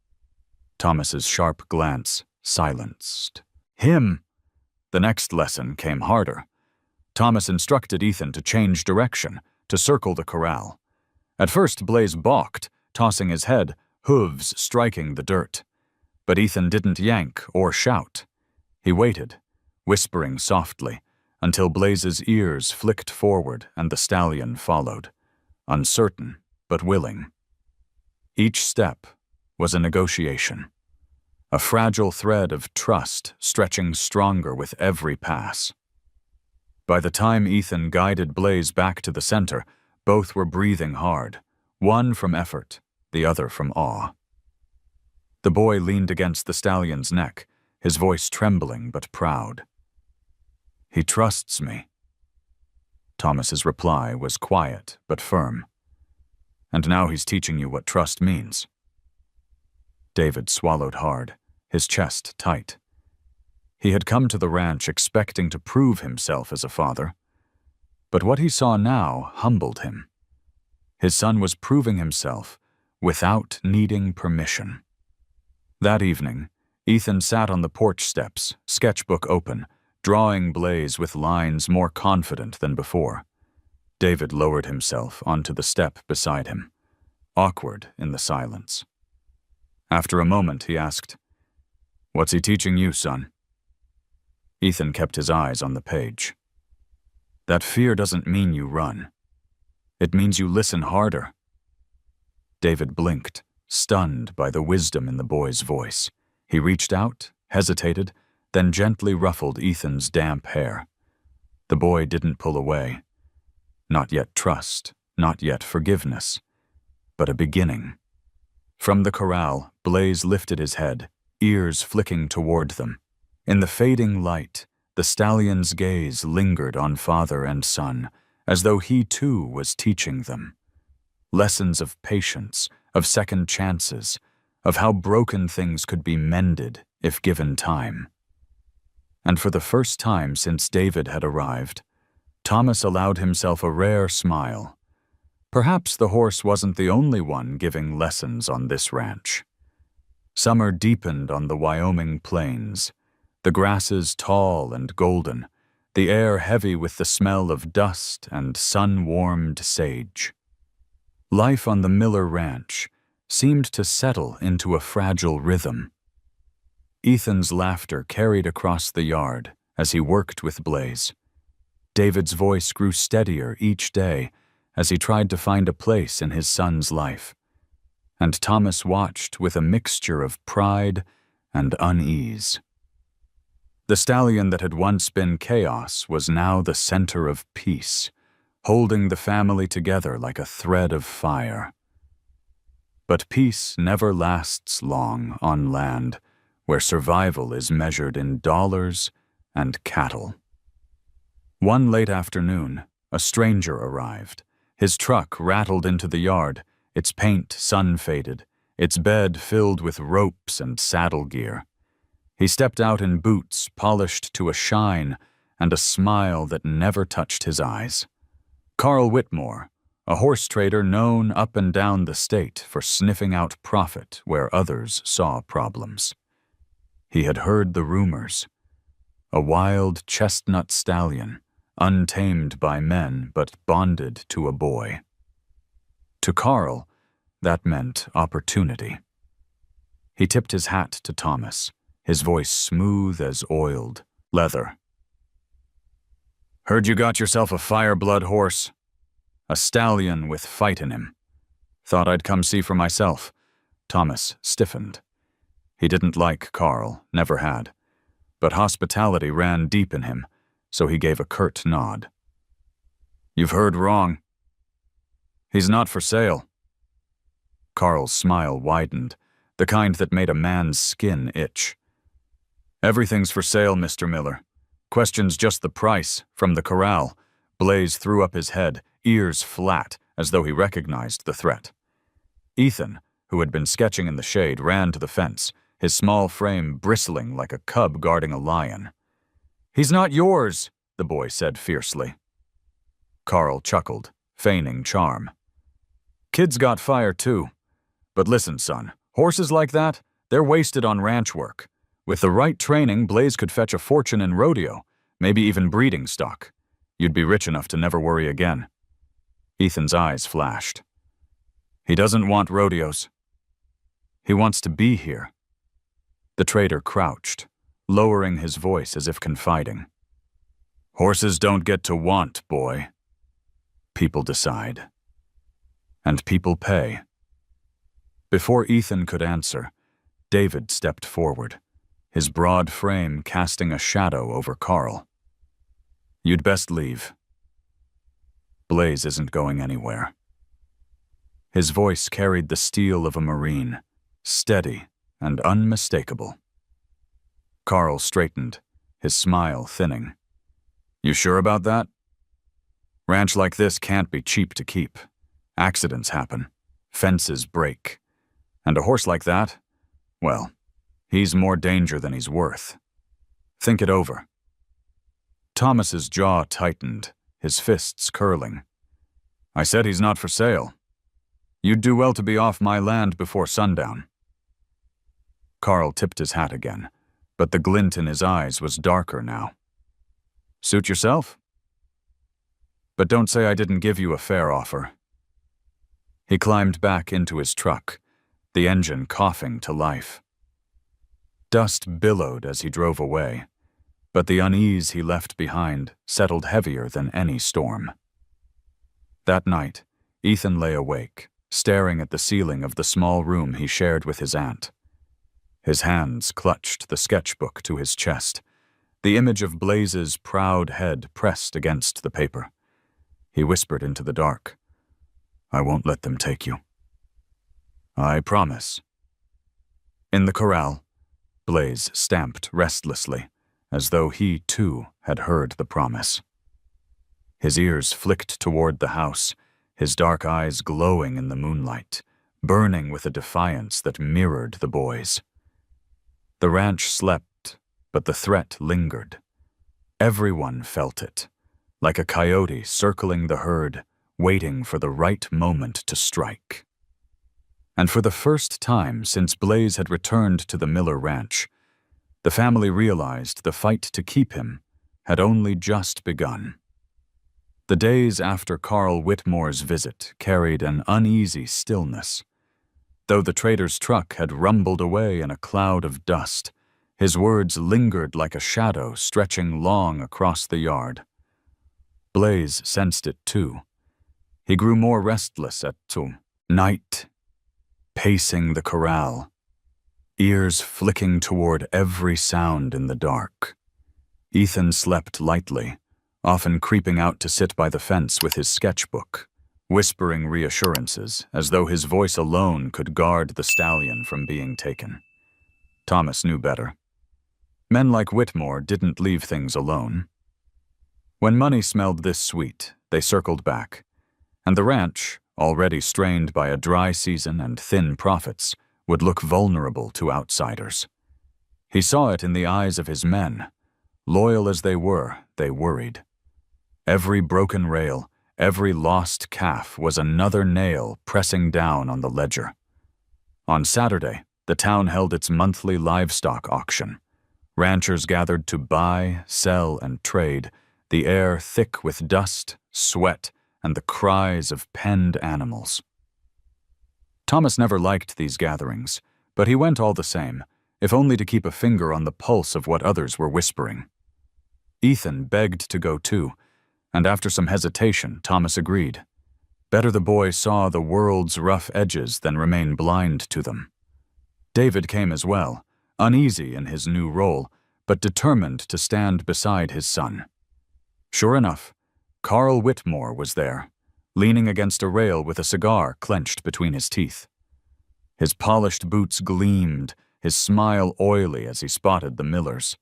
Thomas's sharp glance silenced. "Him!" The next lesson came harder. Thomas instructed Ethan to change direction, to circle the corral. At first, Blaze balked, tossing his head, hooves striking the dirt. But Ethan didn't yank or shout. He waited, whispering softly, until Blaze's ears flicked forward and the stallion followed, uncertain but willing. Each step was a negotiation, a fragile thread of trust stretching stronger with every pass. By the time Ethan guided Blaze back to the center, both were breathing hard, one from effort, the other from awe. The boy leaned against the stallion's neck, his voice trembling but proud. "He trusts me." Thomas's reply was quiet but firm. "And now he's teaching you what trust means." David swallowed hard, his chest tight. He had come to the ranch expecting to prove himself as a father, but what he saw now humbled him. His son was proving himself without needing permission. That evening, Ethan sat on the porch steps, sketchbook open, drawing Blaze with lines more confident than before. David lowered himself onto the step beside him, awkward in the silence. After a moment, he asked, "What's he teaching you, son?" Ethan kept his eyes on the page. "That fear doesn't mean you run. It means you listen harder." David blinked, stunned by the wisdom in the boy's voice. He reached out, hesitated, then gently ruffled Ethan's damp hair. The boy didn't pull away. Not yet trust, not yet forgiveness, but a beginning. From the corral, Blaze lifted his head, ears flicking toward them. In the fading light, the stallion's gaze lingered on father and son, as though he too was teaching them. Lessons of patience, of second chances, of how broken things could be mended if given time. And for the first time since David had arrived, Thomas allowed himself a rare smile. Perhaps the horse wasn't the only one giving lessons on this ranch. Summer deepened on the Wyoming plains, the grasses tall and golden, the air heavy with the smell of dust and sun-warmed sage. Life on the Miller Ranch seemed to settle into a fragile rhythm. Ethan's laughter carried across the yard as he worked with Blaze. David's voice grew steadier each day as he tried to find a place in his son's life. And Thomas watched with a mixture of pride and unease. The stallion that had once been chaos was now the center of peace, holding the family together like a thread of fire. But peace never lasts long on land where survival is measured in dollars and cattle. One late afternoon, a stranger arrived. His truck rattled into the yard, its paint sun-faded, its bed filled with ropes and saddle gear. He stepped out in boots polished to a shine and a smile that never touched his eyes. Carl Whitmore, a horse trader known up and down the state for sniffing out profit where others saw problems. He had heard the rumors. A wild chestnut stallion, untamed by men but bonded to a boy. To Carl, that meant opportunity. He tipped his hat to Thomas, his voice smooth as oiled leather. "Heard you got yourself a fire-blood horse. A stallion with fight in him. Thought I'd come see for myself." Thomas stiffened. He didn't like Carl, never had. But hospitality ran deep in him, so he gave a curt nod. "You've heard wrong. He's not for sale." Carl's smile widened, the kind that made a man's skin itch. "Everything's for sale, Mr. Miller. Question's just the price, from the corral." Blaze threw up his head, ears flat, as though he recognized the threat. Ethan, who had been sketching in the shade, ran to the fence, his small frame bristling like a cub guarding a lion. "He's not yours," the boy said fiercely. Carl chuckled, feigning charm. "Kid's got fire too. But listen, son, horses like that, they're wasted on ranch work. With the right training, Blaze could fetch a fortune in rodeo, maybe even breeding stock. You'd be rich enough to never worry again." Ethan's eyes flashed. "He doesn't want rodeos. He wants to be here." The trader crouched, lowering his voice as if confiding. "Horses don't get to want, boy. People decide. And people pay." Before Ethan could answer, David stepped forward, his broad frame casting a shadow over Carl. "You'd best leave. Blaze isn't going anywhere." His voice carried the steel of a Marine, steady and unmistakable. Carl straightened, his smile thinning. "You sure about that? Ranch like this can't be cheap to keep. Accidents happen. Fences break. And a horse like that, well, he's more danger than he's worth. Think it over." Thomas's jaw tightened, his fists curling. "I said he's not for sale. You'd do well to be off my land before sundown." Carl tipped his hat again, but the glint in his eyes was darker now. "Suit yourself? But don't say I didn't give you a fair offer." He climbed back into his truck, the engine coughing to life. Dust billowed as he drove away, but the unease he left behind settled heavier than any storm. That night, Ethan lay awake, staring at the ceiling of the small room he shared with his aunt. His hands clutched the sketchbook to his chest, the image of Blaze's proud head pressed against the paper. He whispered into the dark, "I won't let them take you. I promise." In the corral, Blaze stamped restlessly, as though he, too, had heard the promise. His ears flicked toward the house, his dark eyes glowing in the moonlight, burning with a defiance that mirrored the boy's. The ranch slept, but the threat lingered. Everyone felt it, like a coyote circling the herd, waiting for the right moment to strike. And for the first time since Blaze had returned to the Miller Ranch, the family realized the fight to keep him had only just begun. The days after Carl Whitmore's visit carried an uneasy stillness. Though the trader's truck had rumbled away in a cloud of dust, His words lingered like a shadow stretching long across the yard. Blaze sensed it too. He grew more restless at night, pacing the corral, ears flicking toward every sound in the dark. Ethan slept lightly, often creeping out to sit by the fence with his sketchbook, whispering reassurances as though his voice alone could guard the stallion from being taken. Thomas knew better. Men like Whitmore didn't leave things alone. When money smelled this sweet, they circled back, and the ranch, already strained by a dry season and thin profits, would look vulnerable to outsiders. He saw it in the eyes of his men. Loyal as they were, they worried. Every broken rail, every lost calf was another nail pressing down on the ledger. On Saturday, the town held its monthly livestock auction. Ranchers gathered to buy, sell, and trade, the air thick with dust, sweat, and the cries of penned animals. Thomas never liked these gatherings, but he went all the same, if only to keep a finger on the pulse of what others were whispering. Ethan begged to go too, and after some hesitation, Thomas agreed. Better the boy saw the world's rough edges than remain blind to them. David came as well, uneasy in his new role, but determined to stand beside his son. Sure enough, Carl Whitmore was there, leaning against a rail with a cigar clenched between his teeth. His polished boots gleamed, his smile oily as he spotted the Millers.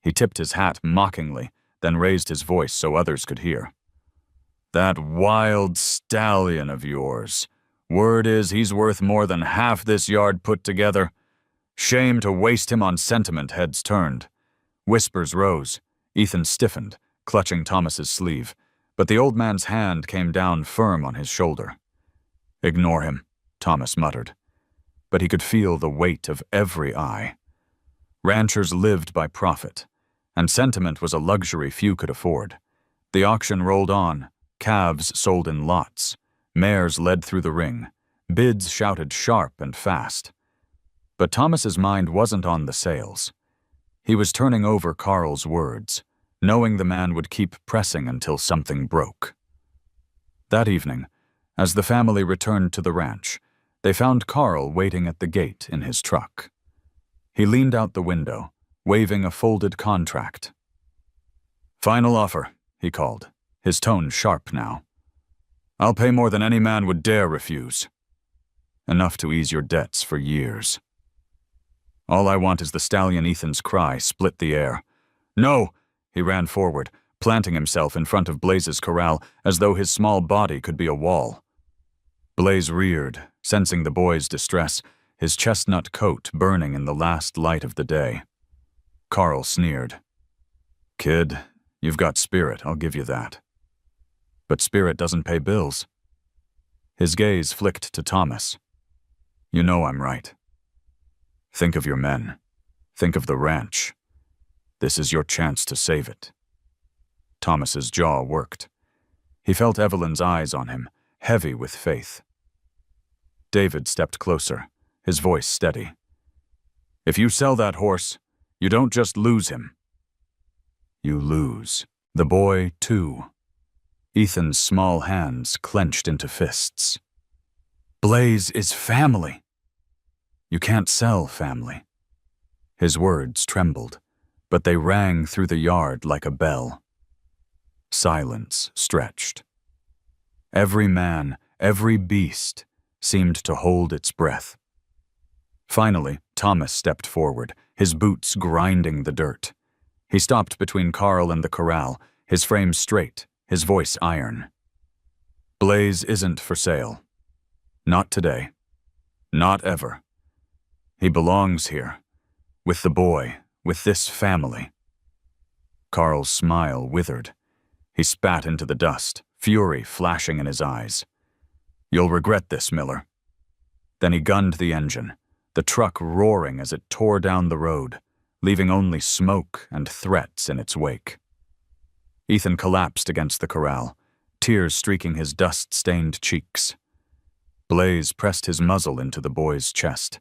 He tipped his hat mockingly, then raised his voice so others could hear. "That wild stallion of yours. Word is he's worth more than half this yard put together. Shame to waste him on sentiment." Heads turned. Whispers rose. Ethan stiffened, clutching Thomas's sleeve, but the old man's hand came down firm on his shoulder. "Ignore him," Thomas muttered. But he could feel the weight of every eye. Ranchers lived by profit, and sentiment was a luxury few could afford. The auction rolled on, calves sold in lots, mares led through the ring, bids shouted sharp and fast. But Thomas's mind wasn't on the sales. He was turning over Carl's words, knowing the man would keep pressing until something broke. That evening, as the family returned to the ranch, they found Carl waiting at the gate in his truck. He leaned out the window, waving a folded contract. "Final offer," he called, his tone sharp now. "I'll pay more than any man would dare refuse. Enough to ease your debts for years. All I want is the stallion." Ethan's cry split the air. "No!" He ran forward, planting himself in front of Blaze's corral as though his small body could be a wall. Blaze reared, sensing the boy's distress, his chestnut coat burning in the last light of the day. Carl sneered. "Kid, you've got spirit, I'll give you that. But spirit doesn't pay bills." His gaze flicked to Thomas. "You know I'm right. Think of your men. Think of the ranch. This is your chance to save it." Thomas's jaw worked. He felt Evelyn's eyes on him, heavy with faith. David stepped closer, his voice steady. "If you sell that horse, you don't just lose him. You lose the boy, too." Ethan's small hands clenched into fists. "Blaze is family. You can't sell family." His words trembled, but they rang through the yard like a bell. Silence stretched. Every man, every beast, seemed to hold its breath. Finally, Thomas stepped forward, his boots grinding the dirt. He stopped between Carl and the corral, his frame straight, his voice iron. "Blaze isn't for sale. Not today. Not ever. He belongs here, with the boy, with this family." Carl's smile withered. He spat into the dust, fury flashing in his eyes. "You'll regret this, Miller." Then he gunned the engine, the truck roaring as it tore down the road, leaving only smoke and threats in its wake. Ethan collapsed against the corral, tears streaking his dust-stained cheeks. Blaze pressed his muzzle into the boy's chest,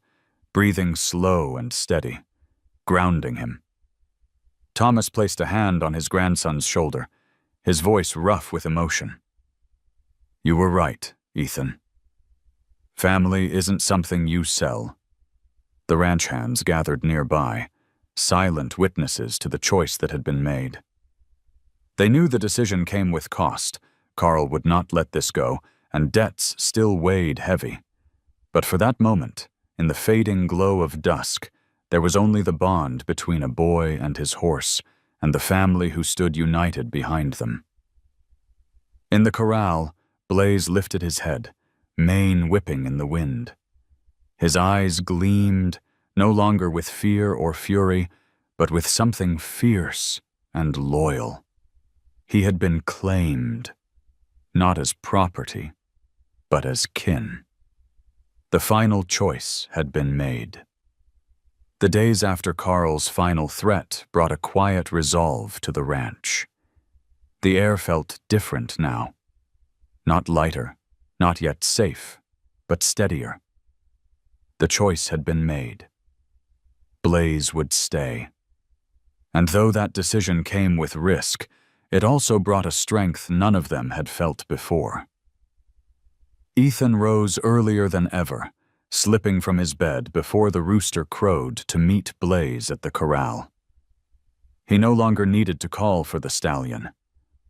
breathing slow and steady. grounding him. Thomas placed a hand on his grandson's shoulder, his voice rough with emotion. "You were right, Ethan. Family isn't something you sell." The ranch hands gathered nearby, silent witnesses to the choice that had been made. They knew the decision came with cost. Carl would not let this go, and debts still weighed heavy. But for that moment, in the fading glow of dusk, there was only the bond between a boy and his horse, and the family who stood united behind them. In the corral, Blaze lifted his head, mane whipping in the wind. His eyes gleamed, no longer with fear or fury, but with something fierce and loyal. He had been claimed, not as property, but as kin. The final choice had been made. The days after Carl's final threat brought a quiet resolve to the ranch. The air felt different now. Not lighter, not yet safe, but steadier. The choice had been made. Blaze would stay. And though that decision came with risk, it also brought a strength none of them had felt before. Ethan rose earlier than ever, slipping from his bed before the rooster crowed to meet Blaze at the corral. He no longer needed to call for the stallion.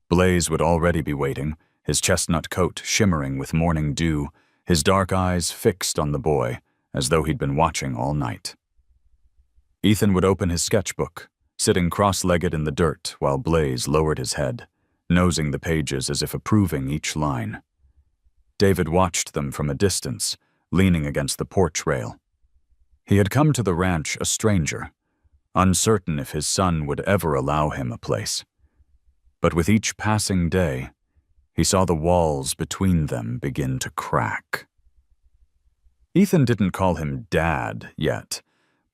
Blaze would already be waiting, his chestnut coat shimmering with morning dew, his dark eyes fixed on the boy, as though he'd been watching all night. Ethan would open his sketchbook, sitting cross-legged in the dirt while Blaze lowered his head, nosing the pages as if approving each line. David watched them from a distance, leaning against the porch rail. He had come to the ranch a stranger, uncertain if his son would ever allow him a place. But with each passing day, he saw the walls between them begin to crack. Ethan didn't call him Dad yet,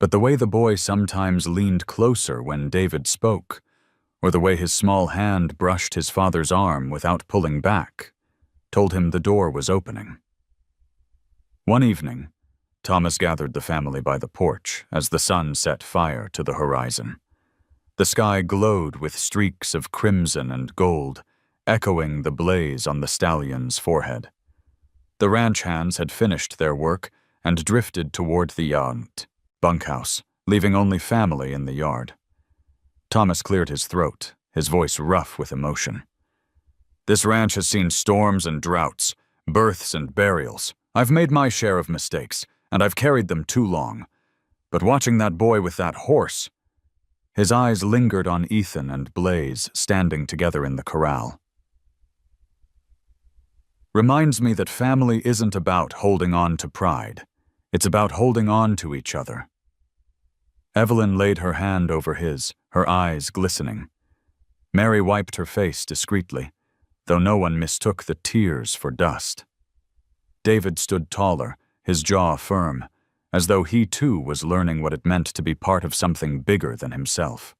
but the way the boy sometimes leaned closer when David spoke, or the way his small hand brushed his father's arm without pulling back, told him the door was opening. One evening, Thomas gathered the family by the porch as the sun set fire to the horizon. The sky glowed with streaks of crimson and gold, echoing the blaze on the stallion's forehead. The ranch hands had finished their work and drifted toward the yacht bunkhouse, leaving only family in the yard. Thomas cleared his throat, his voice rough with emotion. "This ranch has seen storms and droughts, births and burials. I've made my share of mistakes, and I've carried them too long. But watching that boy with that horse..." His eyes lingered on Ethan and Blaze standing together in the corral. "Reminds me that family isn't about holding on to pride. It's about holding on to each other." Evelyn laid her hand over his, her eyes glistening. Mary wiped her face discreetly, though no one mistook the tears for dust. David stood taller, his jaw firm, as though he too was learning what it meant to be part of something bigger than himself.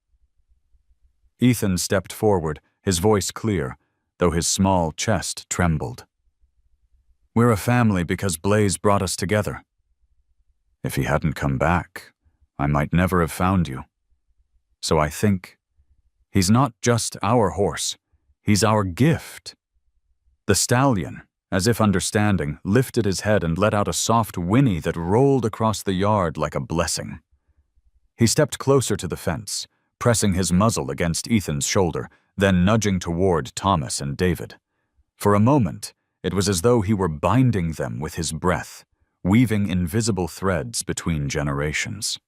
Ethan stepped forward, his voice clear, though his small chest trembled. "We're a family because Blaze brought us together. If he hadn't come back, I might never have found you. So I think he's not just our horse, he's our gift." The stallion, as if understanding, lifted his head and let out a soft whinny that rolled across the yard like a blessing. He stepped closer to the fence, pressing his muzzle against Ethan's shoulder, then nudging toward Thomas and David. For a moment, it was as though he were binding them with his breath, weaving invisible threads between generations.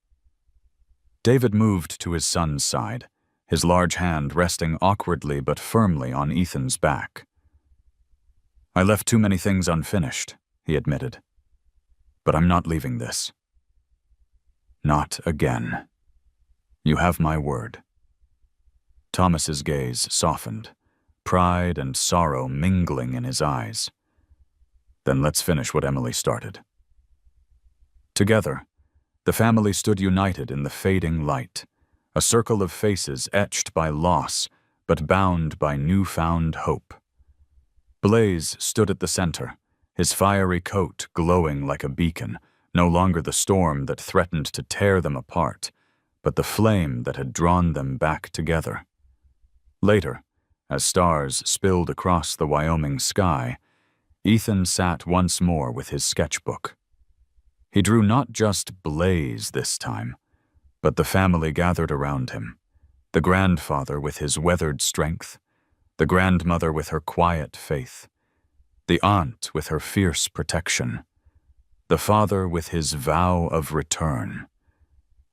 David moved to his son's side, his large hand resting awkwardly but firmly on Ethan's back. "I left too many things unfinished," he admitted. "But I'm not leaving this. Not again. You have my word." Thomas's gaze softened, pride and sorrow mingling in his eyes. "Then let's finish what Emily started." Together, the family stood united in the fading light, a circle of faces etched by loss, but bound by newfound hope. Blaze stood at the center, his fiery coat glowing like a beacon, no longer the storm that threatened to tear them apart, but the flame that had drawn them back together. Later, as stars spilled across the Wyoming sky, Ethan sat once more with his sketchbook. He drew not just Blaze this time, but the family gathered around him, the grandfather with his weathered strength, the grandmother with her quiet faith, the aunt with her fierce protection, the father with his vow of return,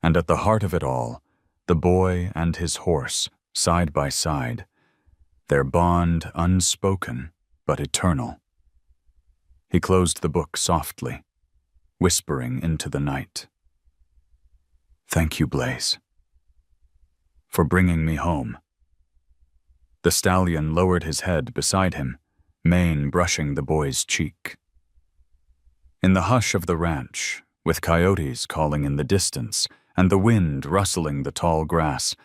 and at the heart of it all, the boy and his horse, side by side, their bond unspoken but eternal. He closed the book softly, whispering into the night. "Thank you, Blaze, for bringing me home." The stallion lowered his head beside him, mane brushing the boy's cheek. In the hush of the ranch, with coyotes calling in the distance and the wind rustling the tall grass,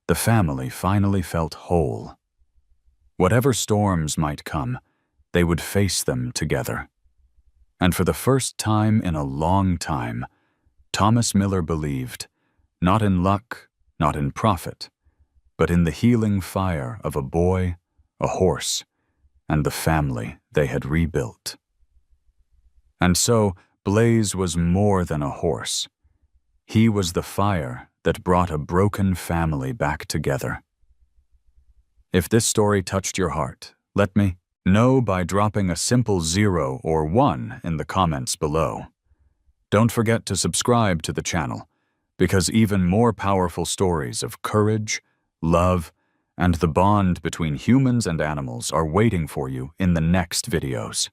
the family finally felt whole. Whatever storms might come, they would face them together. And for the first time in a long time, Thomas Miller believed, not in luck, not in profit, but in the healing fire of a boy, a horse, and the family they had rebuilt. And so, Blaze was more than a horse. He was the fire that brought a broken family back together. If this story touched your heart, let me know by dropping a simple 0 or 1 in the comments below. Don't forget to subscribe to the channel, because even more powerful stories of courage, love, and the bond between humans and animals are waiting for you in the next videos.